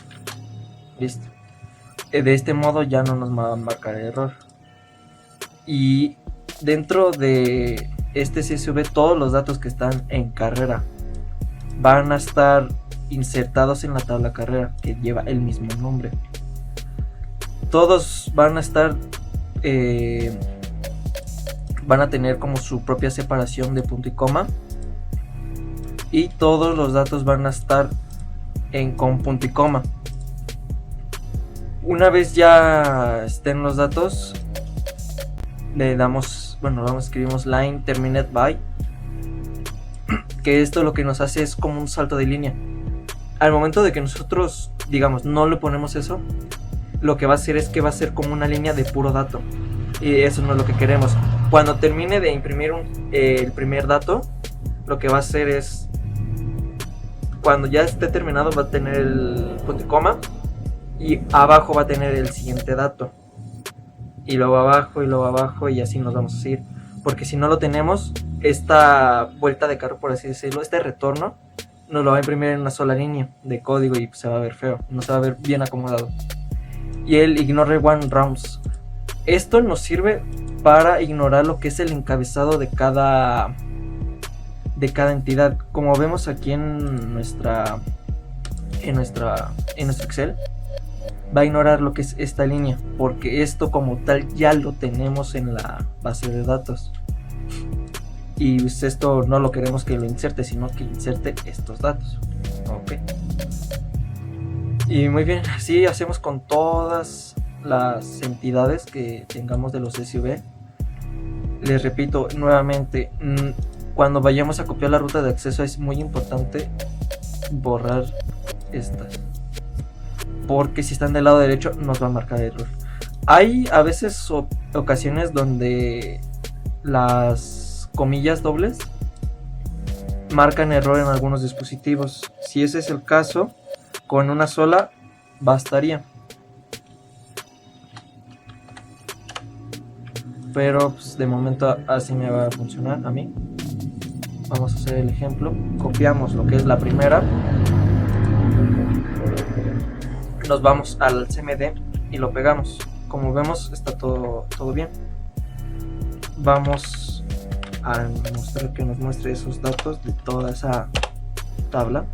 Listo. De este modo ya no nos va a marcar error. Y dentro de este CSV, todos los datos que están en carrera van a estar insertados en la tabla carrera, que lleva el mismo nombre. Todos van a estar van a tener como su propia separación de punto y coma, y todos los datos van a estar con punto y coma. Una vez ya estén los datos, le damos, escribimos line terminate by, que esto lo que nos hace es como un salto de línea. Al momento de que nosotros, digamos, no le ponemos eso, lo que va a hacer es que va a ser como una línea de puro dato, y eso no es lo que queremos. Cuando termine de imprimir el primer dato, lo que va a hacer es, cuando ya esté terminado, va a tener el punto y coma, y abajo va a tener el siguiente dato, y luego abajo, y así nos vamos a seguir. Porque si no lo tenemos, esta vuelta de carro, por así decirlo, este retorno, nos lo va a imprimir en una sola línea de código y se va a ver feo, no se va a ver bien acomodado. Y el ignore one rounds, esto nos sirve para ignorar lo que es el encabezado de cada entidad. Como vemos aquí en nuestro Excel, va a ignorar lo que es esta línea, porque esto como tal ya lo tenemos en la base de datos, y pues esto no lo queremos que lo inserte, sino que inserte estos datos. Ok, y muy bien, así hacemos con todas las entidades que tengamos de los CSV. Les repito nuevamente, cuando vayamos a copiar la ruta de acceso es muy importante borrar estas, porque si están del lado derecho nos va a marcar error. Hay a veces ocasiones donde las comillas dobles marcan error en algunos dispositivos. Si ese es el caso, con una sola bastaría. Pero pues, de momento así me va a funcionar a mí. Vamos a hacer el ejemplo. Copiamos lo que es la primera, nos vamos al CMD y lo pegamos. Como vemos, está todo bien. Vamos a mostrar que nos muestre esos datos de toda esa tabla,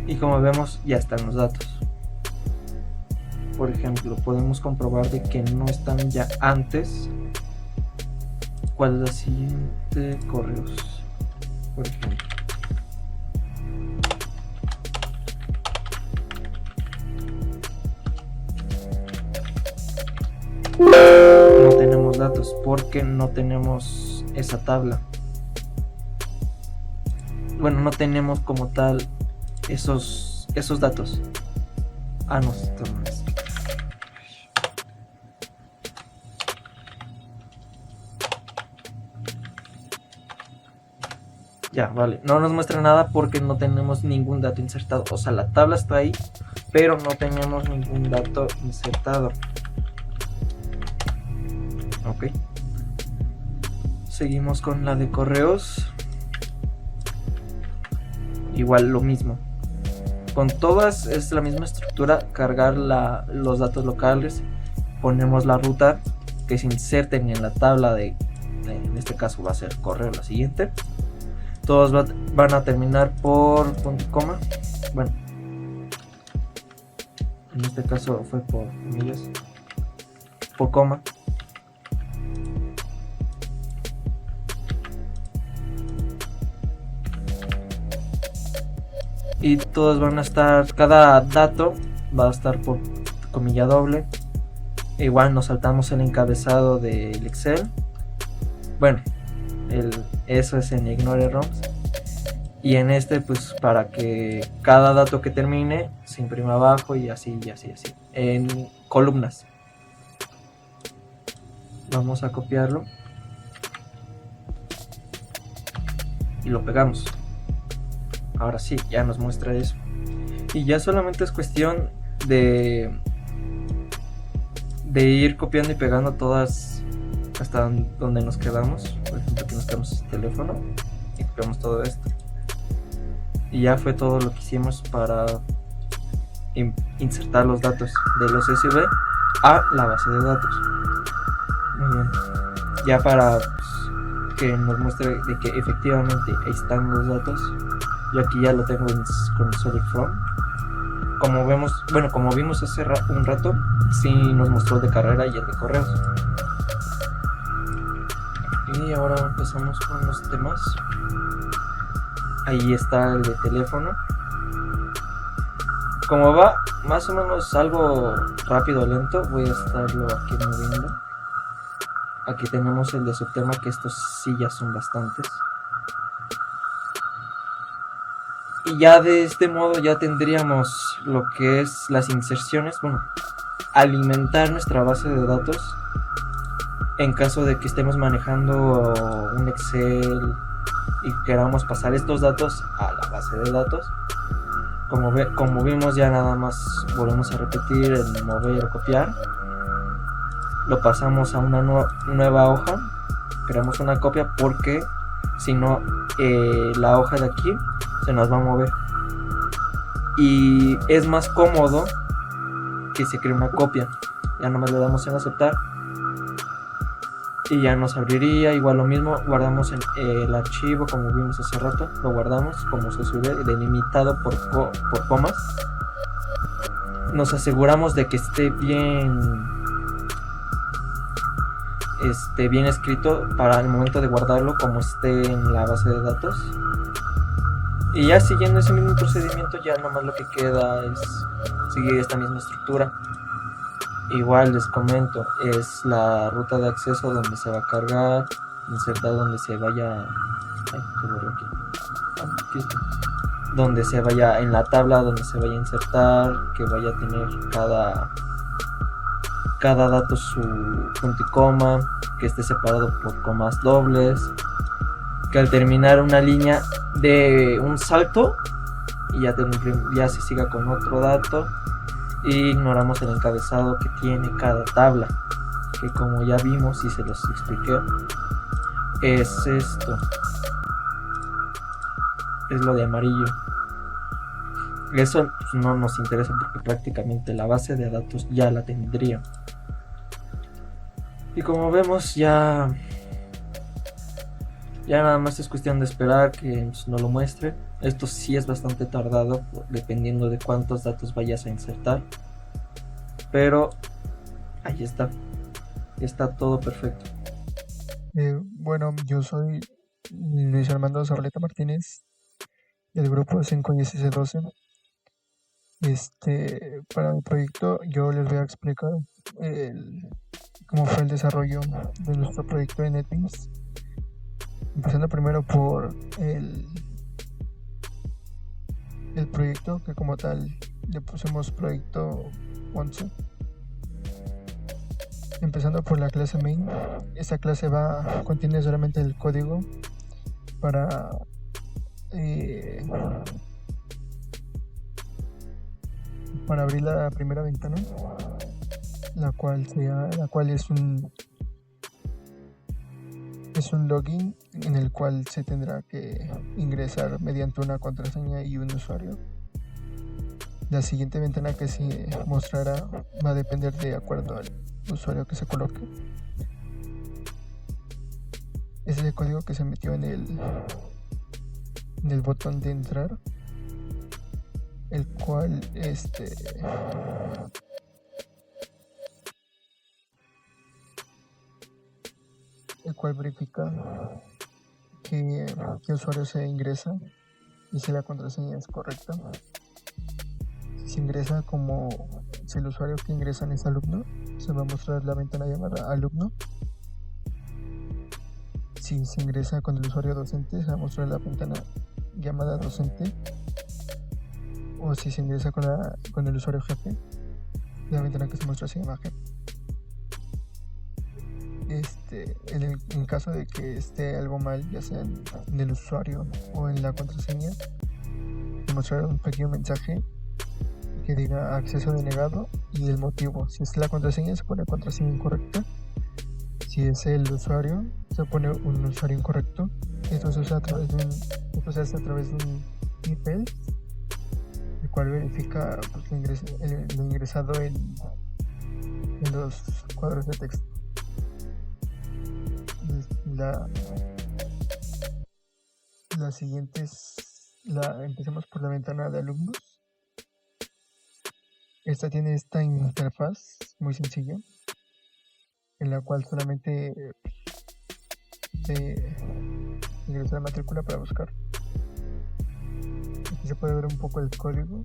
y como vemos ya están los datos. Por ejemplo, podemos comprobar de que no están ya antes. ¿Cuál es la siguiente? Correos, por ejemplo. No tenemos datos porque no tenemos esa tabla. Bueno, no tenemos como tal esos datos. Ah, no, esto no es. Ya, vale. No nos muestra nada porque no tenemos ningún dato insertado. O sea, la tabla está ahí, pero no tenemos ningún dato insertado. Ok. Seguimos con la de correos. Igual lo mismo. Con todas es la misma estructura. Cargar los datos locales. Ponemos la ruta que se inserten en la tabla en este caso va a ser correo la siguiente. Todos van a terminar por punto y coma. Bueno, en este caso fue por comillas, por coma. Y todos van a estar, cada dato va a estar por comilla doble. Igual nos saltamos el encabezado del Excel. Bueno, eso es en ignore rows, y en este pues para que cada dato que termine se imprima abajo, y así en columnas. Vamos a copiarlo y lo pegamos. Ahora sí, ya nos muestra eso, y ya solamente es cuestión de ir copiando y pegando todas hasta donde nos quedamos. Por ejemplo, aquí nos quedamos el teléfono y copiamos todo esto. Y ya fue todo lo que hicimos para insertar los datos de los SV a la base de datos. Muy bien. Ya para que nos muestre de que efectivamente ahí están los datos, yo aquí ya lo tengo con Solid From. Como vimos hace un rato, sí nos mostró el de carrera y el de correos. Y ahora empezamos con los temas. Ahí está el de teléfono. Como va más o menos algo rápido o lento, voy a estarlo aquí moviendo. Aquí tenemos el de subtema, que estos sí ya son bastantes. Y ya de este modo ya tendríamos lo que es las inserciones, alimentar nuestra base de datos en caso de que estemos manejando un Excel y queramos pasar estos datos a la base de datos. Como vimos, ya nada más volvemos a repetir el mover o copiar. Lo pasamos a una nueva hoja, creamos una copia, porque si no la hoja de aquí se nos va a mover y es más cómodo que se cree una copia. Ya nomás le damos en aceptar y ya nos abriría. Igual lo mismo, guardamos en el archivo como vimos hace rato, lo guardamos como se sube, delimitado por comas. Nos aseguramos de que esté bien escrito para el momento de guardarlo, como esté en la base de datos. Y ya siguiendo ese mismo procedimiento, ya nomás lo que queda es seguir esta misma estructura. Igual les comento, es la ruta de acceso donde se va a cargar, insertar donde se vaya. Donde se vaya en la tabla, donde se vaya a insertar, que vaya a tener cada dato su punto y coma, que esté separado por comas dobles, que al terminar una línea de un salto y ya se siga con otro dato, y ignoramos el encabezado que tiene cada tabla, que como ya vimos y se los expliqué, es esto, es lo de amarillo. Eso no nos interesa porque prácticamente la base de datos ya la tendría. Y como vemos, ya nada más es cuestión de esperar que nos lo muestre. Esto sí es bastante tardado dependiendo de cuántos datos vayas a insertar, pero ahí está todo perfecto. Bueno, yo soy Luis Armando Zabaleta Martínez, del grupo 5ISC12. Para mi proyecto yo les voy a explicar cómo fue el desarrollo de nuestro proyecto de NetBeans, empezando primero por el proyecto, que como tal le pusimos proyecto 11. Empezando por la clase main. Esta clase contiene solamente el código para abrir la primera ventana, la cual es un login en el cual se tendrá que ingresar mediante una contraseña y un usuario. La siguiente ventana que se mostrará va a depender de acuerdo al usuario que se coloque. Ese es el código que se metió en el botón de entrar, el cual verifica qué usuario se ingresa y si la contraseña es correcta. Si se ingresa si el usuario que ingresan es alumno, se va a mostrar la ventana llamada alumno. Si se ingresa con el usuario docente, se va a mostrar la ventana llamada docente. O si se ingresa con el usuario jefe, la ventana que se muestra se llama jefe. En caso de que esté algo mal, ya sea en el usuario o en la contraseña, se mostrará un pequeño mensaje que diga acceso denegado y el motivo. Si es la contraseña, se pone contraseña incorrecta. Si es el usuario, se pone un usuario incorrecto. Esto se usa a través de esto se hace a través de un email, el cual verifica pues, lo ingresado en los cuadros de texto. La siguiente empecemos por la ventana de alumnos. Esta tiene esta interfaz muy sencilla, en la cual solamente se ingresa la matrícula para buscar. Aquí se puede ver un poco el código,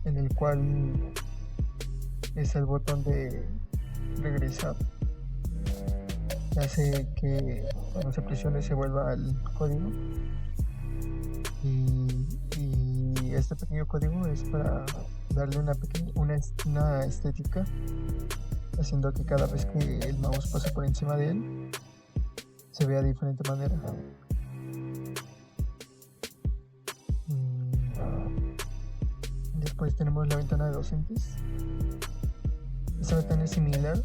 en el cual es el botón de regresar. Hace que cuando se presione se vuelva al código. Y este pequeño código es para darle una estética, haciendo que cada vez que el mouse pase por encima de él se vea de diferente manera. Después tenemos la ventana de docentes. Esta ventana es similar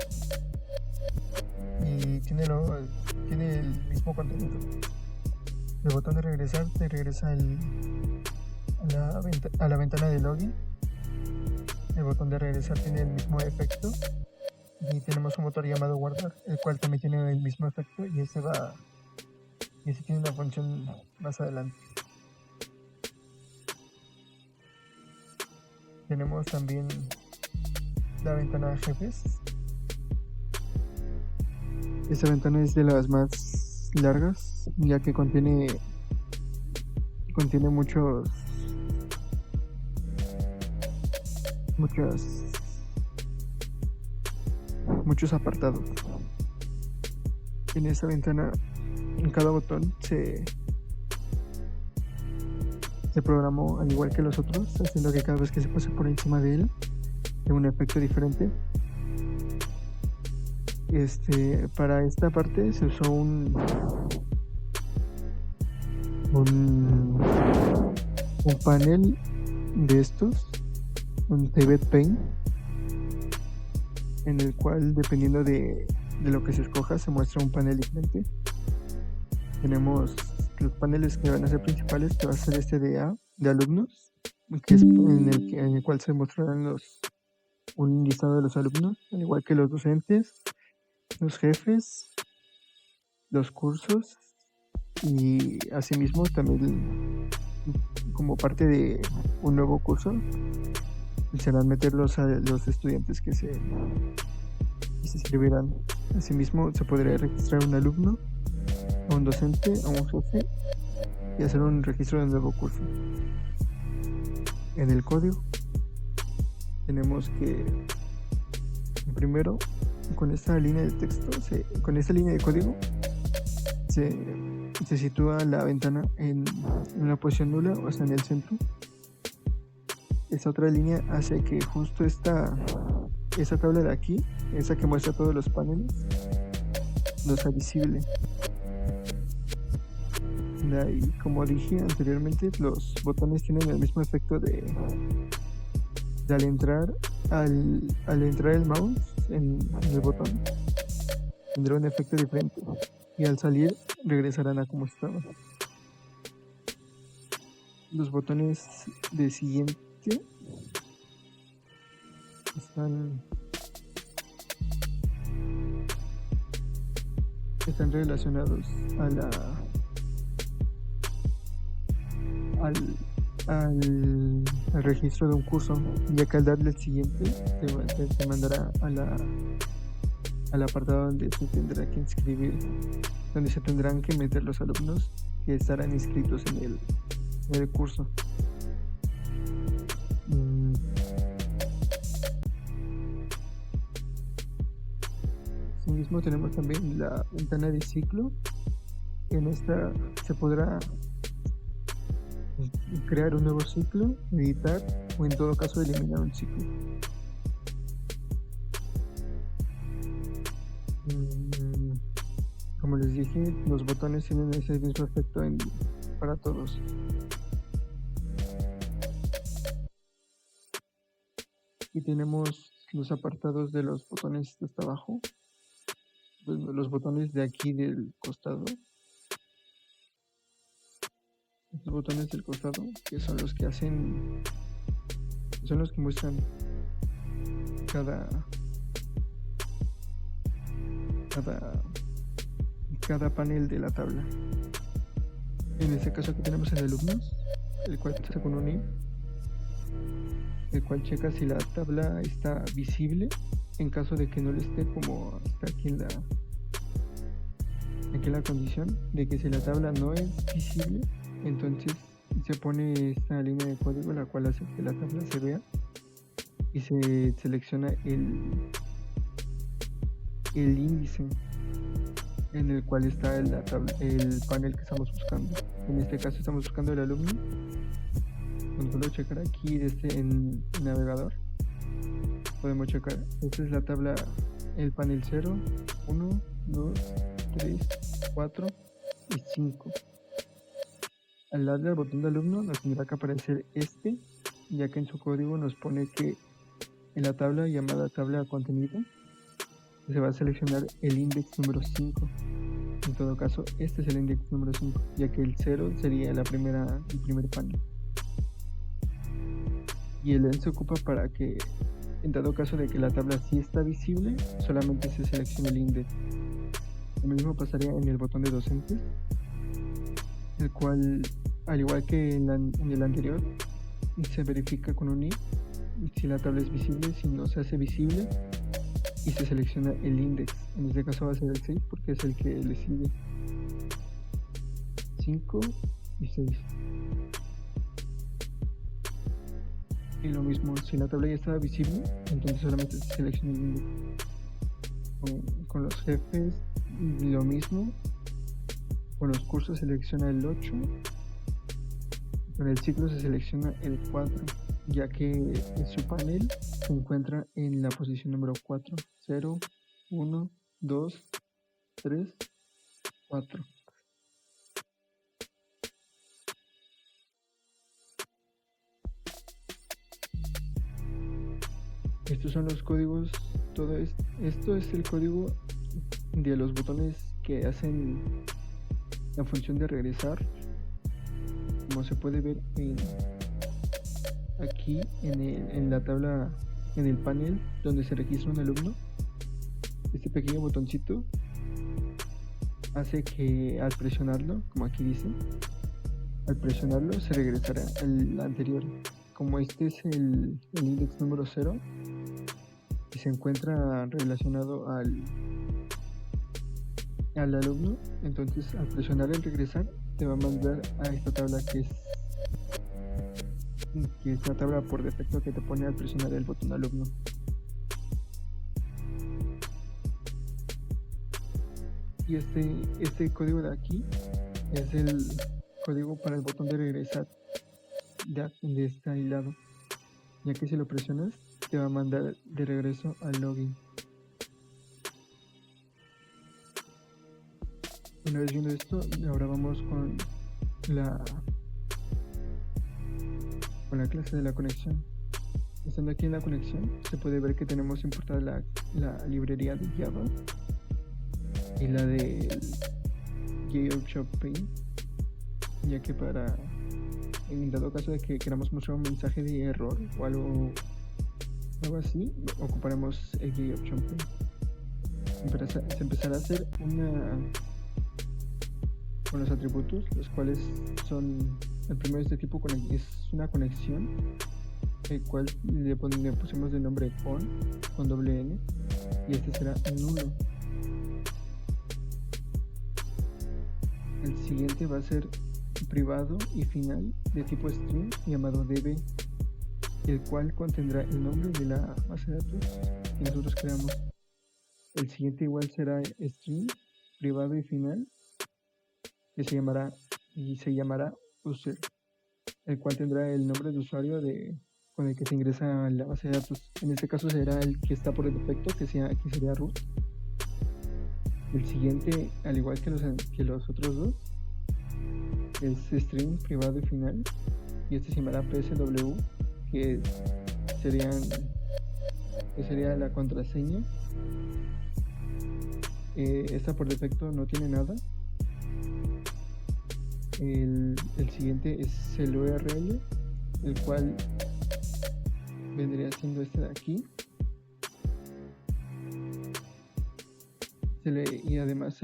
y tiene el mismo contenido. El botón de regresar te regresa a la ventana de login. El botón de regresar tiene el mismo efecto. Y tenemos un botón llamado guardar, el cual también tiene el mismo efecto, y ese tiene una función más adelante. Tenemos también la ventana de jefes. Esta ventana es de las más largas, ya que contiene muchos apartados. En esta ventana, en cada botón se programó al igual que los otros, haciendo que cada vez que se pase por encima de él tenga un efecto diferente. Para esta parte se usó un panel de estos, un TVED Paint, en el cual, dependiendo de lo que se escoja, se muestra un panel diferente. Tenemos los paneles que van a ser principales, que va a ser este de alumnos, que es en el cual se mostrarán un listado de los alumnos, al igual que los docentes, los jefes, los cursos, y asimismo también, como parte de un nuevo curso, serán meterlos a los estudiantes que se inscribirán. Asimismo, se podría registrar un alumno, a un docente, a un jefe, y hacer un registro del nuevo curso. En el código tenemos que primero, con esta línea de texto, con esta línea de código se sitúa la ventana en una posición nula, o sea, en el centro. Esta otra línea hace que justo esta tabla de aquí, esa que muestra todos los paneles, no sea visible. Y como dije anteriormente, los botones tienen el mismo efecto de al entrar el mouse en el botón, tendrá un efecto diferente, y al salir regresarán a como estaban. Los botones de siguiente están relacionados al registro de un curso, ya que al darle el siguiente te mandará al apartado donde se tendrá que inscribir, donde se tendrán que meter los alumnos que estarán inscritos en el curso. Asimismo, tenemos también la ventana de ciclo. En esta se podrá crear un nuevo ciclo, editar, o en todo caso eliminar un ciclo. Como les dije, los botones tienen ese mismo efecto para todos. y tenemos los apartados de los botones de hasta abajo, bueno, los botones de aquí del costado, los botones del costado, que son los que muestran cada panel de la tabla. En este caso aquí tenemos el alumnos, el cual está con un i, el cual checa si la tabla está visible. En caso de que no lo esté, como está aquí en la condición de que si la tabla no es visible, entonces se pone esta línea de código la cual hace que la tabla se vea y se selecciona el índice en el cual está el panel que estamos buscando. En este caso estamos buscando el alumno. Cuando lo checar aquí en el navegador, podemos checar. Esta es la tabla, el panel 0, 1, 2, 3, 4 y 5. Al darle al botón de alumno nos tendrá que aparecer ya que en su código nos pone que en la tabla llamada tabla contenido se va a seleccionar el index número 5. En todo caso, este es el index número 5, ya que el 0 sería el primer panel. Y el EN se ocupa para que, en dado caso de que la tabla sí está visible, solamente se seleccione el index. Lo mismo pasaría en el botón de docentes, el cual, al igual que en el anterior, se verifica con un i si la tabla es visible. Si no, se hace visible y se selecciona el index. En este caso va a ser el 6 porque es el que le sigue. 5 y 6. Y lo mismo, si la tabla ya estaba visible, entonces solamente se selecciona el index. Con los jefes, lo mismo. Con los cursos se selecciona el 8. Con el ciclo se selecciona el 4, ya que su panel se encuentra en la posición número 4. 0, 1, 2, 3, 4. Estos son los códigos. Esto es el código de los botones que hacen la función de regresar. Como se puede ver aquí en la tabla, en el panel donde se registra un alumno, este pequeño botoncito hace que al presionarlo, como aquí dice, al presionarlo se regresará al anterior. Como este es el index número 0 y se encuentra relacionado al alumno, entonces al presionar el regresar te va a mandar a esta tabla que es la tabla por defecto que te pone al presionar el botón alumno. Y este código de aquí es el código para el botón de regresar de este lado, ya que si lo presionas te va a mandar de regreso al login. Una vez viendo esto, ahora vamos con la clase de la conexión. Estando aquí en la conexión, se puede ver que tenemos importada la librería de Java y la de GeoShop Paint, ya que en dado caso de que queramos mostrar un mensaje de error o algo así, ocuparemos el GeoShop Paint. Se empezará a hacer con los atributos, los cuales son, el primero es de tipo es una conexión, el cual le pusimos de nombre con doble n, y este será nulo. El siguiente va a ser privado y final de tipo string llamado db, el cual contendrá el nombre de la base de datos que nosotros creamos. El siguiente igual será string privado y final, que se llamará user, el cual tendrá el nombre de usuario con el que se ingresa a la base de datos. En este caso será el que está por defecto, que sería root. El siguiente, al igual que los otros dos, es string privado y final, y este se llamará psw, que serían que sería la contraseña. Esta por defecto no tiene nada. El siguiente es el URL, el cual vendría siendo este de aquí. Y además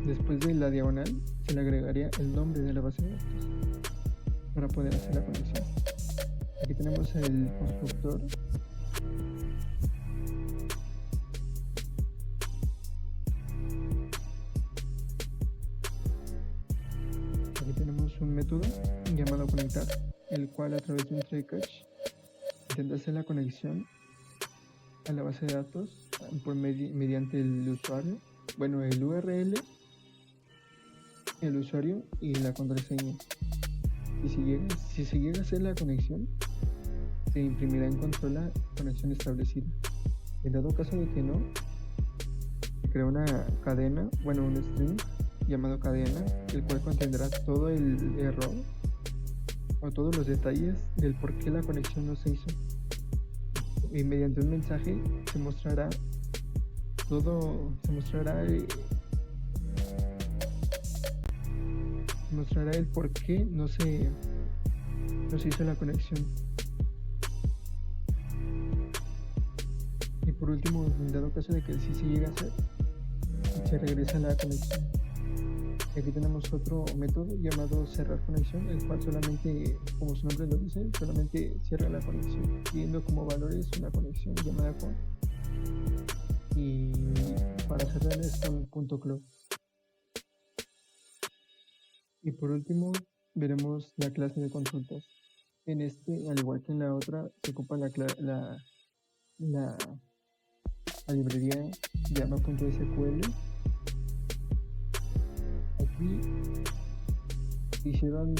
después de la diagonal se le agregaría el nombre de la base de datos para poder hacer la conexión. Aquí tenemos el constructor. Aquí tenemos un método llamado conectar, el cual a través de un try catch intenta hacer la conexión a la base de datos mediante el usuario, bueno, el URL, el usuario y la contraseña. Si se llega a hacer la conexión, se imprimirá en consola conexión establecida. En dado caso de que no, se crea una cadena, bueno, un string llamado cadena, el cual contendrá todo el error o todos los detalles del por qué la conexión no se hizo. Y mediante un mensaje se mostrará el por qué no se hizo la conexión. Y por último, en dado caso de que sí se llega a hacer, se regresa la conexión. Y aquí tenemos otro método llamado cerrar conexión, el cual solamente, como su nombre lo dice, solamente cierra la conexión, pidiendo como valores una conexión llamada con, y para cerrar es con .close. Y por último veremos la clase de consultas. En este, al igual que en la otra, se ocupa la librería Java.sql. Aquí hicieron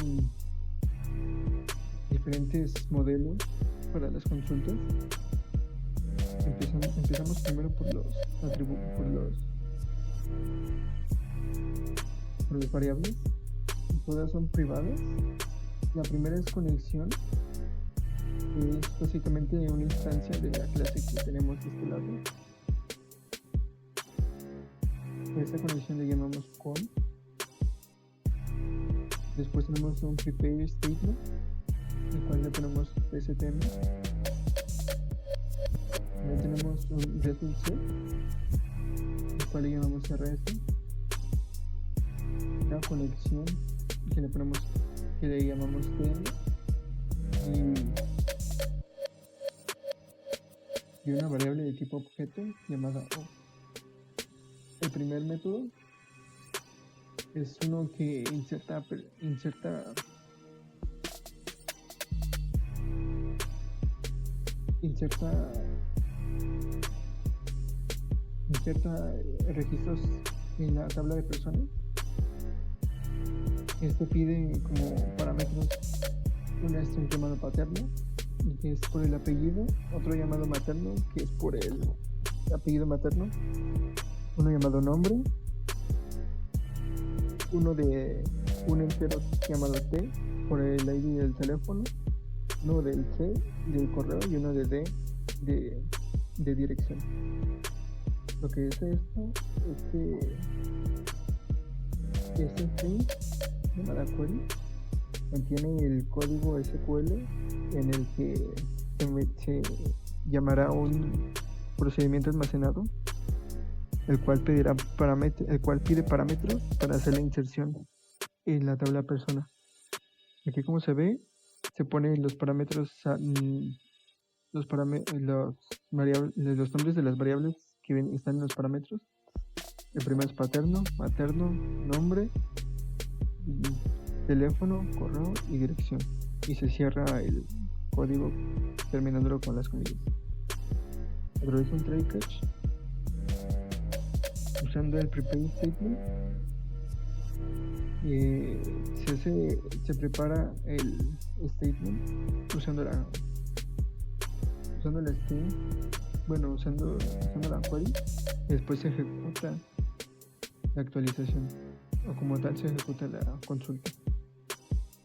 diferentes modelos para las consultas. Empezamos primero por los variables. Todas son privadas. La primera es conexión, que es básicamente una instancia de la clase que tenemos de este lado. A esta conexión le llamamos con. Después tenemos un prepare statement, el cual le ponemos pstm. También tenemos un result set, el cual le llamamos rs. La conexión que le llamamos tm, y una variable de tipo objeto llamada o. El primer método es uno que inserta registros en la tabla de personas. Este pide como parámetros una string llamado paterno, que es por el apellido, otro llamado materno, que es por el apellido materno, uno llamado nombre, uno de un entero llamado T por el ID del teléfono, uno del C del correo y uno de D de dirección. Lo que dice esto es que este string llamada query contiene el código SQL en el que se llamará un procedimiento almacenado, el cual pide parámetros para hacer la inserción en la tabla persona. Aquí, como se ve, se ponen los parámetros, los nombres de las variables que están en los parámetros. El primero es paterno, materno, nombre, teléfono, correo y dirección, y se cierra el código terminándolo con las comillas. A través de un try catch, usando el prepare statement, se prepara el statement usando la string, usando la query, y después se ejecuta la actualización, o como tal se ejecuta la consulta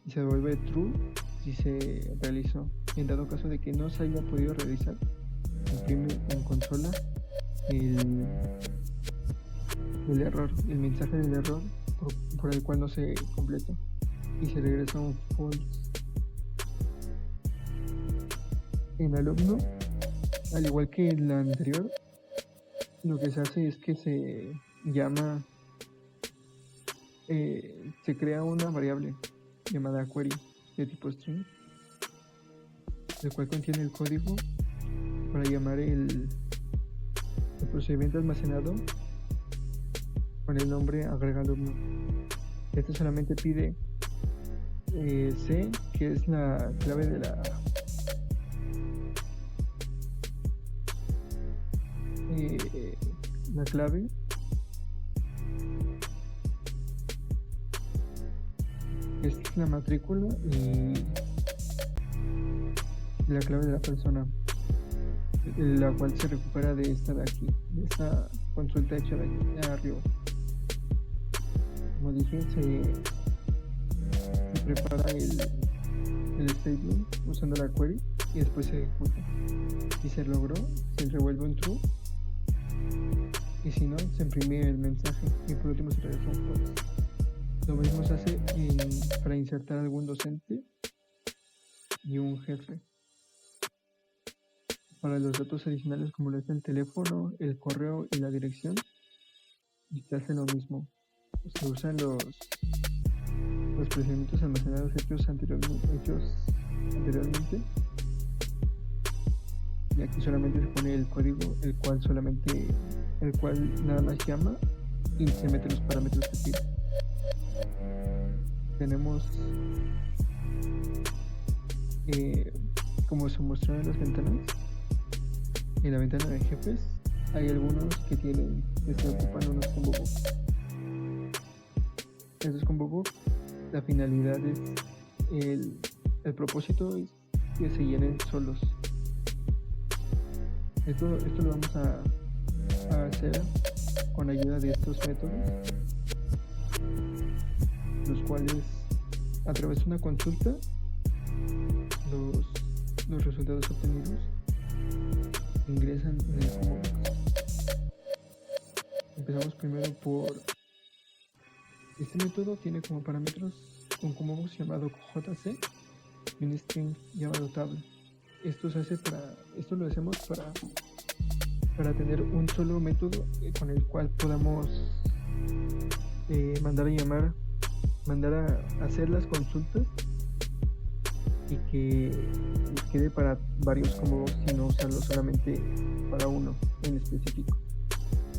y se devuelve true si se realizó. En dado caso de que no se haya podido realizar, imprime en consola el, el error, el mensaje del error por el cual no se completó y se regresa un false. En alumno, al igual que en la anterior, lo que se hace es que se llama, se crea una variable llamada query de tipo string, el cual contiene el código para llamar el procedimiento almacenado con el nombre agrega alumno. Este solamente pide C, que es la clave de la clave es la matrícula y la clave de la persona, la cual se recupera de esta de aquí, de esta consulta hecha de arriba. Como dije, se prepara el statement usando la query y después se ejecuta. Si se logró, se revuelve un true, y si no, se imprime el mensaje y por último se regresa un false. Lo mismo se hace para insertar algún docente y un jefe. Para los datos adicionales como lo es el teléfono, el correo y la dirección, se hace lo mismo. Se usan los procedimientos almacenados hechos anteriormente, y aquí solamente se pone el código, el cual nada más llama y se mete los parámetros que pide. Tenemos como se mostró en las ventanas, en la ventana de jefes hay algunos que se ocupan unos combo box. Estos combo box, la finalidad es el propósito es que se llenen solos. Esto lo vamos a hacer con ayuda de estos métodos, los cuales a través de una consulta los resultados obtenidos ingresan en el combo box. Empezamos primero por este método. Tiene como parámetros un combo box llamado JC y un string llamado tabla. Esto lo hacemos para tener un solo método con el cual podamos mandar a hacer las consultas y que quede para varios combo box y no usarlo solamente para uno en específico.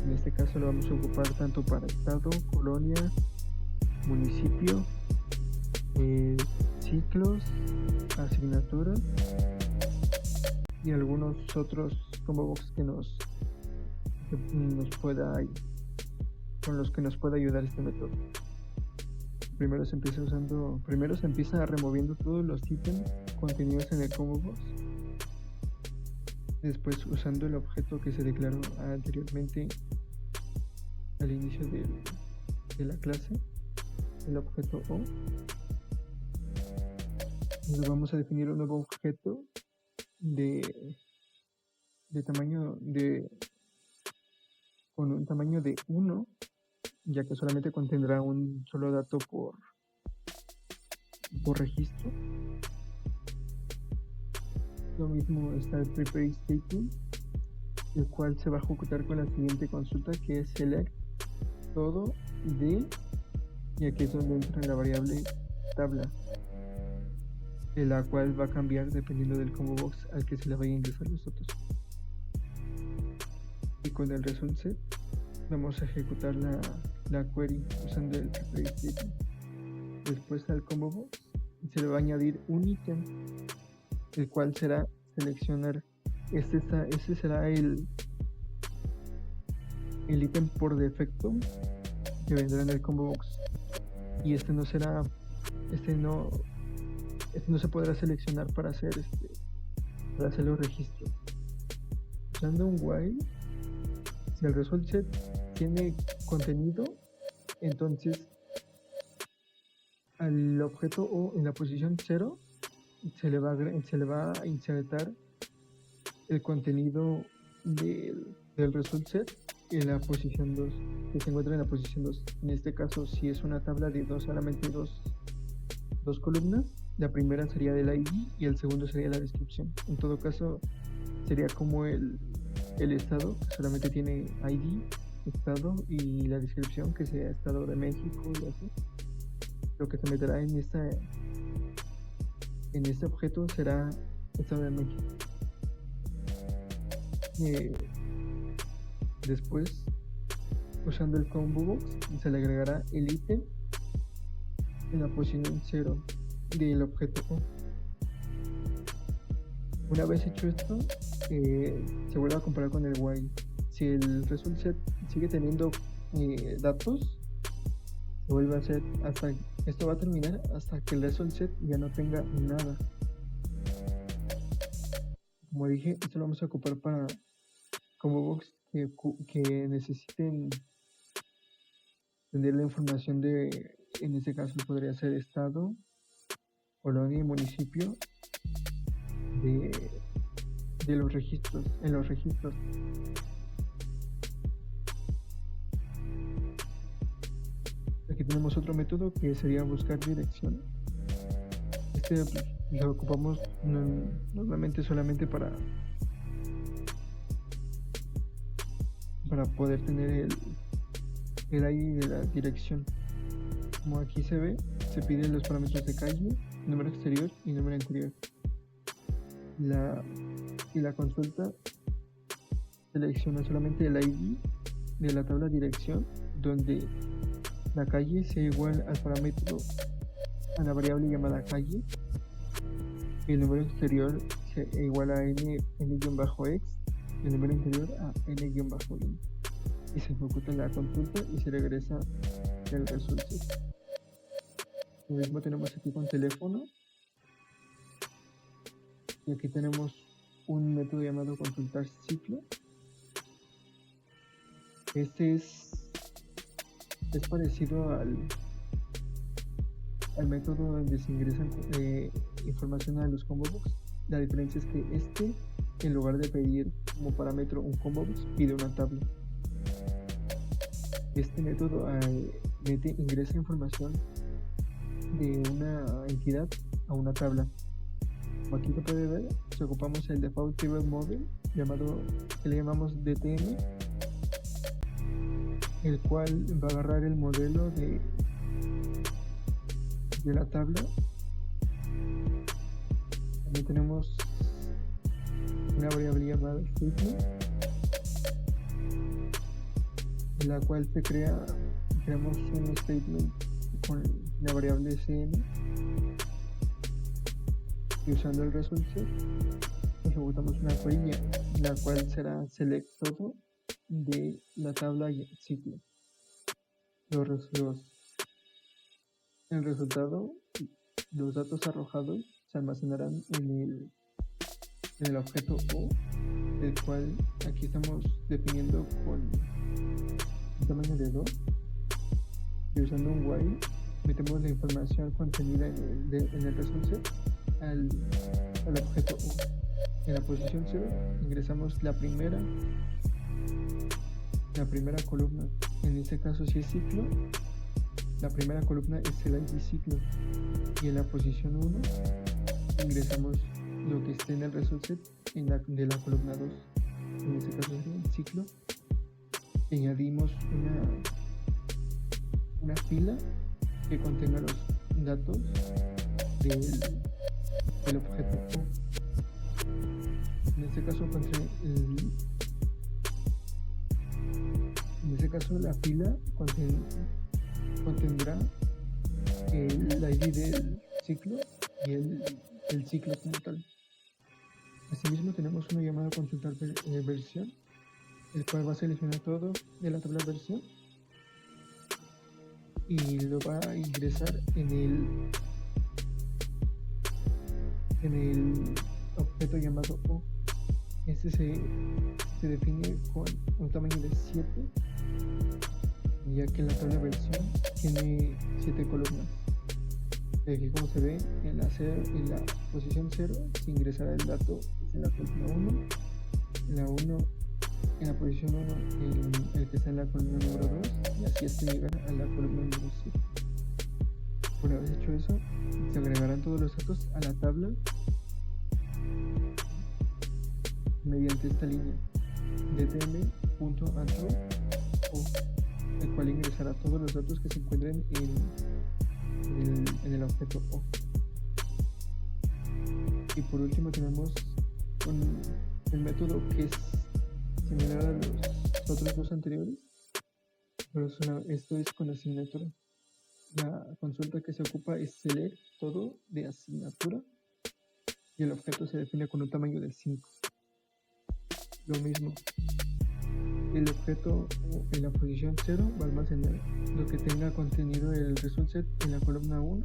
En este caso lo vamos a ocupar tanto para estado, colonia, municipio, ciclos, asignaturas y algunos otros combo box con los que nos pueda ayudar este método. Primero se empieza removiendo todos los ítems contenidos en el combo box. Después, usando el objeto que se declaró anteriormente al inicio de la clase, el objeto O, nos vamos a definir un nuevo objeto con un tamaño de 1, ya que solamente contendrá un solo dato por registro. Lo mismo está el prepare statement, el cual se va a ejecutar con la siguiente consulta, que es select todo de, y aquí es donde entra la variable tabla, la cual va a cambiar dependiendo del combo box al que se le vaya a ingresar los datos. Y con el result set vamos a ejecutar la query usando el prepare statement. Después al combo box se le va a añadir un ítem, el cual será seleccionar. Este será el ítem por defecto que vendrá en el combo box, y este no se podrá seleccionar para hacer los registros. Usando un while, si el result set tiene contenido, entonces al objeto O en la posición 0 se le va a insertar el contenido del result set en la posición 2, que se encuentra en la posición 2. En este caso, si es una tabla de solamente dos columnas, la primera sería del ID y el segundo sería la descripción. En todo caso, sería como el estado, que solamente tiene ID, estado, y la descripción, que sea estado de México y así. Lo que se meterá en este objeto será estado de México. Después, usando el combo box, se le agregará el ítem en la posición 0 del objeto O. Una vez hecho esto, se vuelve a comparar con el while. Si el result set sigue teniendo datos, se vuelve a hacer esto va a terminar hasta que el result set ya no tenga nada. Como dije, esto lo vamos a ocupar para combo box que necesiten tener la información de, en este caso podría ser estado, colonia y municipio de los registros, en los registros. Aquí tenemos otro método que sería buscar dirección. Este lo ocupamos normalmente solamente para poder tener el ID de la dirección. Como aquí se ve, se piden los parámetros de calle, número exterior y número interior. Y la consulta selecciona solamente el ID de la tabla dirección, donde la calle sea igual al parámetro, a la variable llamada calle, y el número exterior sea igual a n-x, y el número interior a n-y. Y se ejecuta la consulta y se regresa el resultado. Lo mismo tenemos aquí con teléfono. Y aquí tenemos un método llamado consultar ciclo. Este es parecido al método donde se ingresan información a los combo box. La diferencia es que en lugar de pedir como parámetro un combo box, pide una tabla. Este método ingresa información de una entidad a una tabla. Como aquí se puede ver, si ocupamos el default table model que le llamamos DTM, el cual va a agarrar el modelo de la tabla. También tenemos una variable llamada statement, en la cual creamos un statement con la variable cn, y usando el result set ejecutamos una query, la cual será select todo de la tabla y el ciclo. El resultado, los datos arrojados se almacenarán en el objeto O, el cual aquí estamos definiendo con un tamaño de 2, y usando un while metemos la información contenida en el result set al objeto O. En la posición 0 ingresamos la primera columna. En este caso, si es ciclo, la primera columna es el ID ciclo, y en la posición 1 ingresamos lo que esté en el result set de la columna 2. En este caso sería el ciclo. Añadimos una fila que contenga los datos del objeto O. En este caso la fila contendrá el ID del ciclo y el ciclo como tal. Asimismo tenemos uno llamado consultar versión, el cual va a seleccionar todo de la tabla versión y lo va a ingresar en el objeto llamado O. Este se define con un tamaño de 7, ya que la tabla versión tiene 7 columnas. Aquí, como se ve, en la posición 0 se ingresará el dato en la columna 1, en la 1 la posición 1 el que está en la columna número 2 y así hasta llegar a la columna número 7. Una vez hecho eso, se agregarán todos los datos a la tabla mediante esta línea ddm.antro, el cual ingresará todos los datos que se encuentren en el objeto O. Y por último tenemos el método que es similar a los otros dos anteriores, pero esto es con asignatura. La consulta que se ocupa es select todo de asignatura y el objeto se define con un tamaño de 5. Lo mismo, el objeto en la posición 0 va a almacenar lo que tenga contenido el result set en la columna 1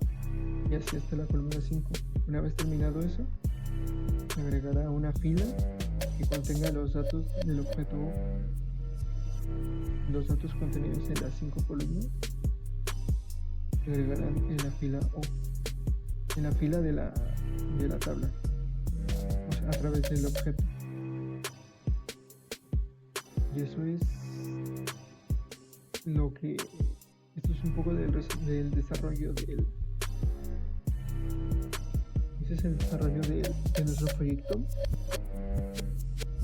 y así hasta la columna 5. Una vez terminado eso, se agregará una fila que contenga los datos del objeto O, los datos contenidos en las 5 columnas se agregarán en la fila O, en la fila de la tabla, o sea, a través del objeto. Y eso es lo que, esto es un poco del desarrollo ese es el desarrollo de nuestro proyecto,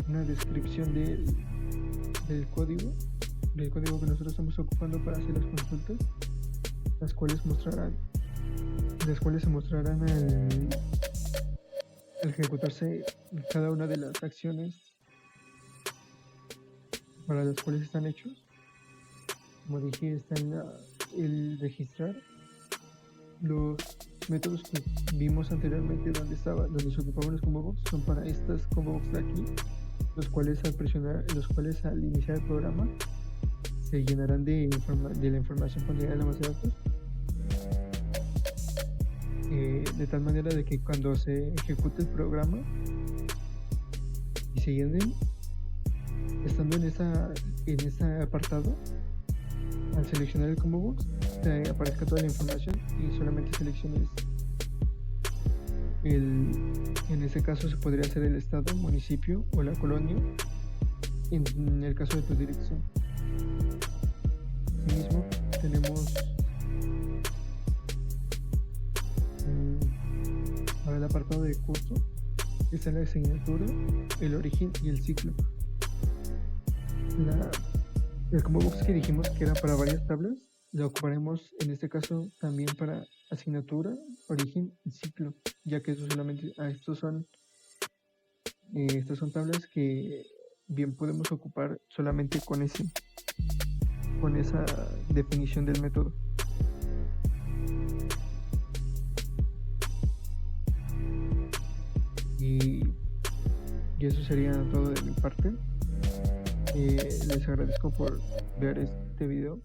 una descripción del código que nosotros estamos ocupando para hacer las consultas, las cuales se mostrarán al ejecutarse cada una de las acciones para las cuales están hechos. Como dije, está en el registrar los métodos que vimos anteriormente donde se ocupaban los combo box, son para estas combo box de aquí, los cuales al iniciar el programa se llenarán de la información contenida en la base de datos, de tal manera de que cuando se ejecute el programa y se llenen, estando en ese apartado, al seleccionar el combo box te aparezca toda la información y solamente selecciones en ese caso se podría hacer el estado, municipio o la colonia en el caso de tu dirección. Asimismo tenemos para el apartado de curso está la asignatura, el origen y el ciclo. El combo box que dijimos que era para varias tablas, lo ocuparemos en este caso también para asignatura, origen y ciclo, ya que eso solamente estas son tablas que bien podemos ocupar solamente con esa definición del método. Y eso sería todo de mi parte. Les agradezco por ver este video.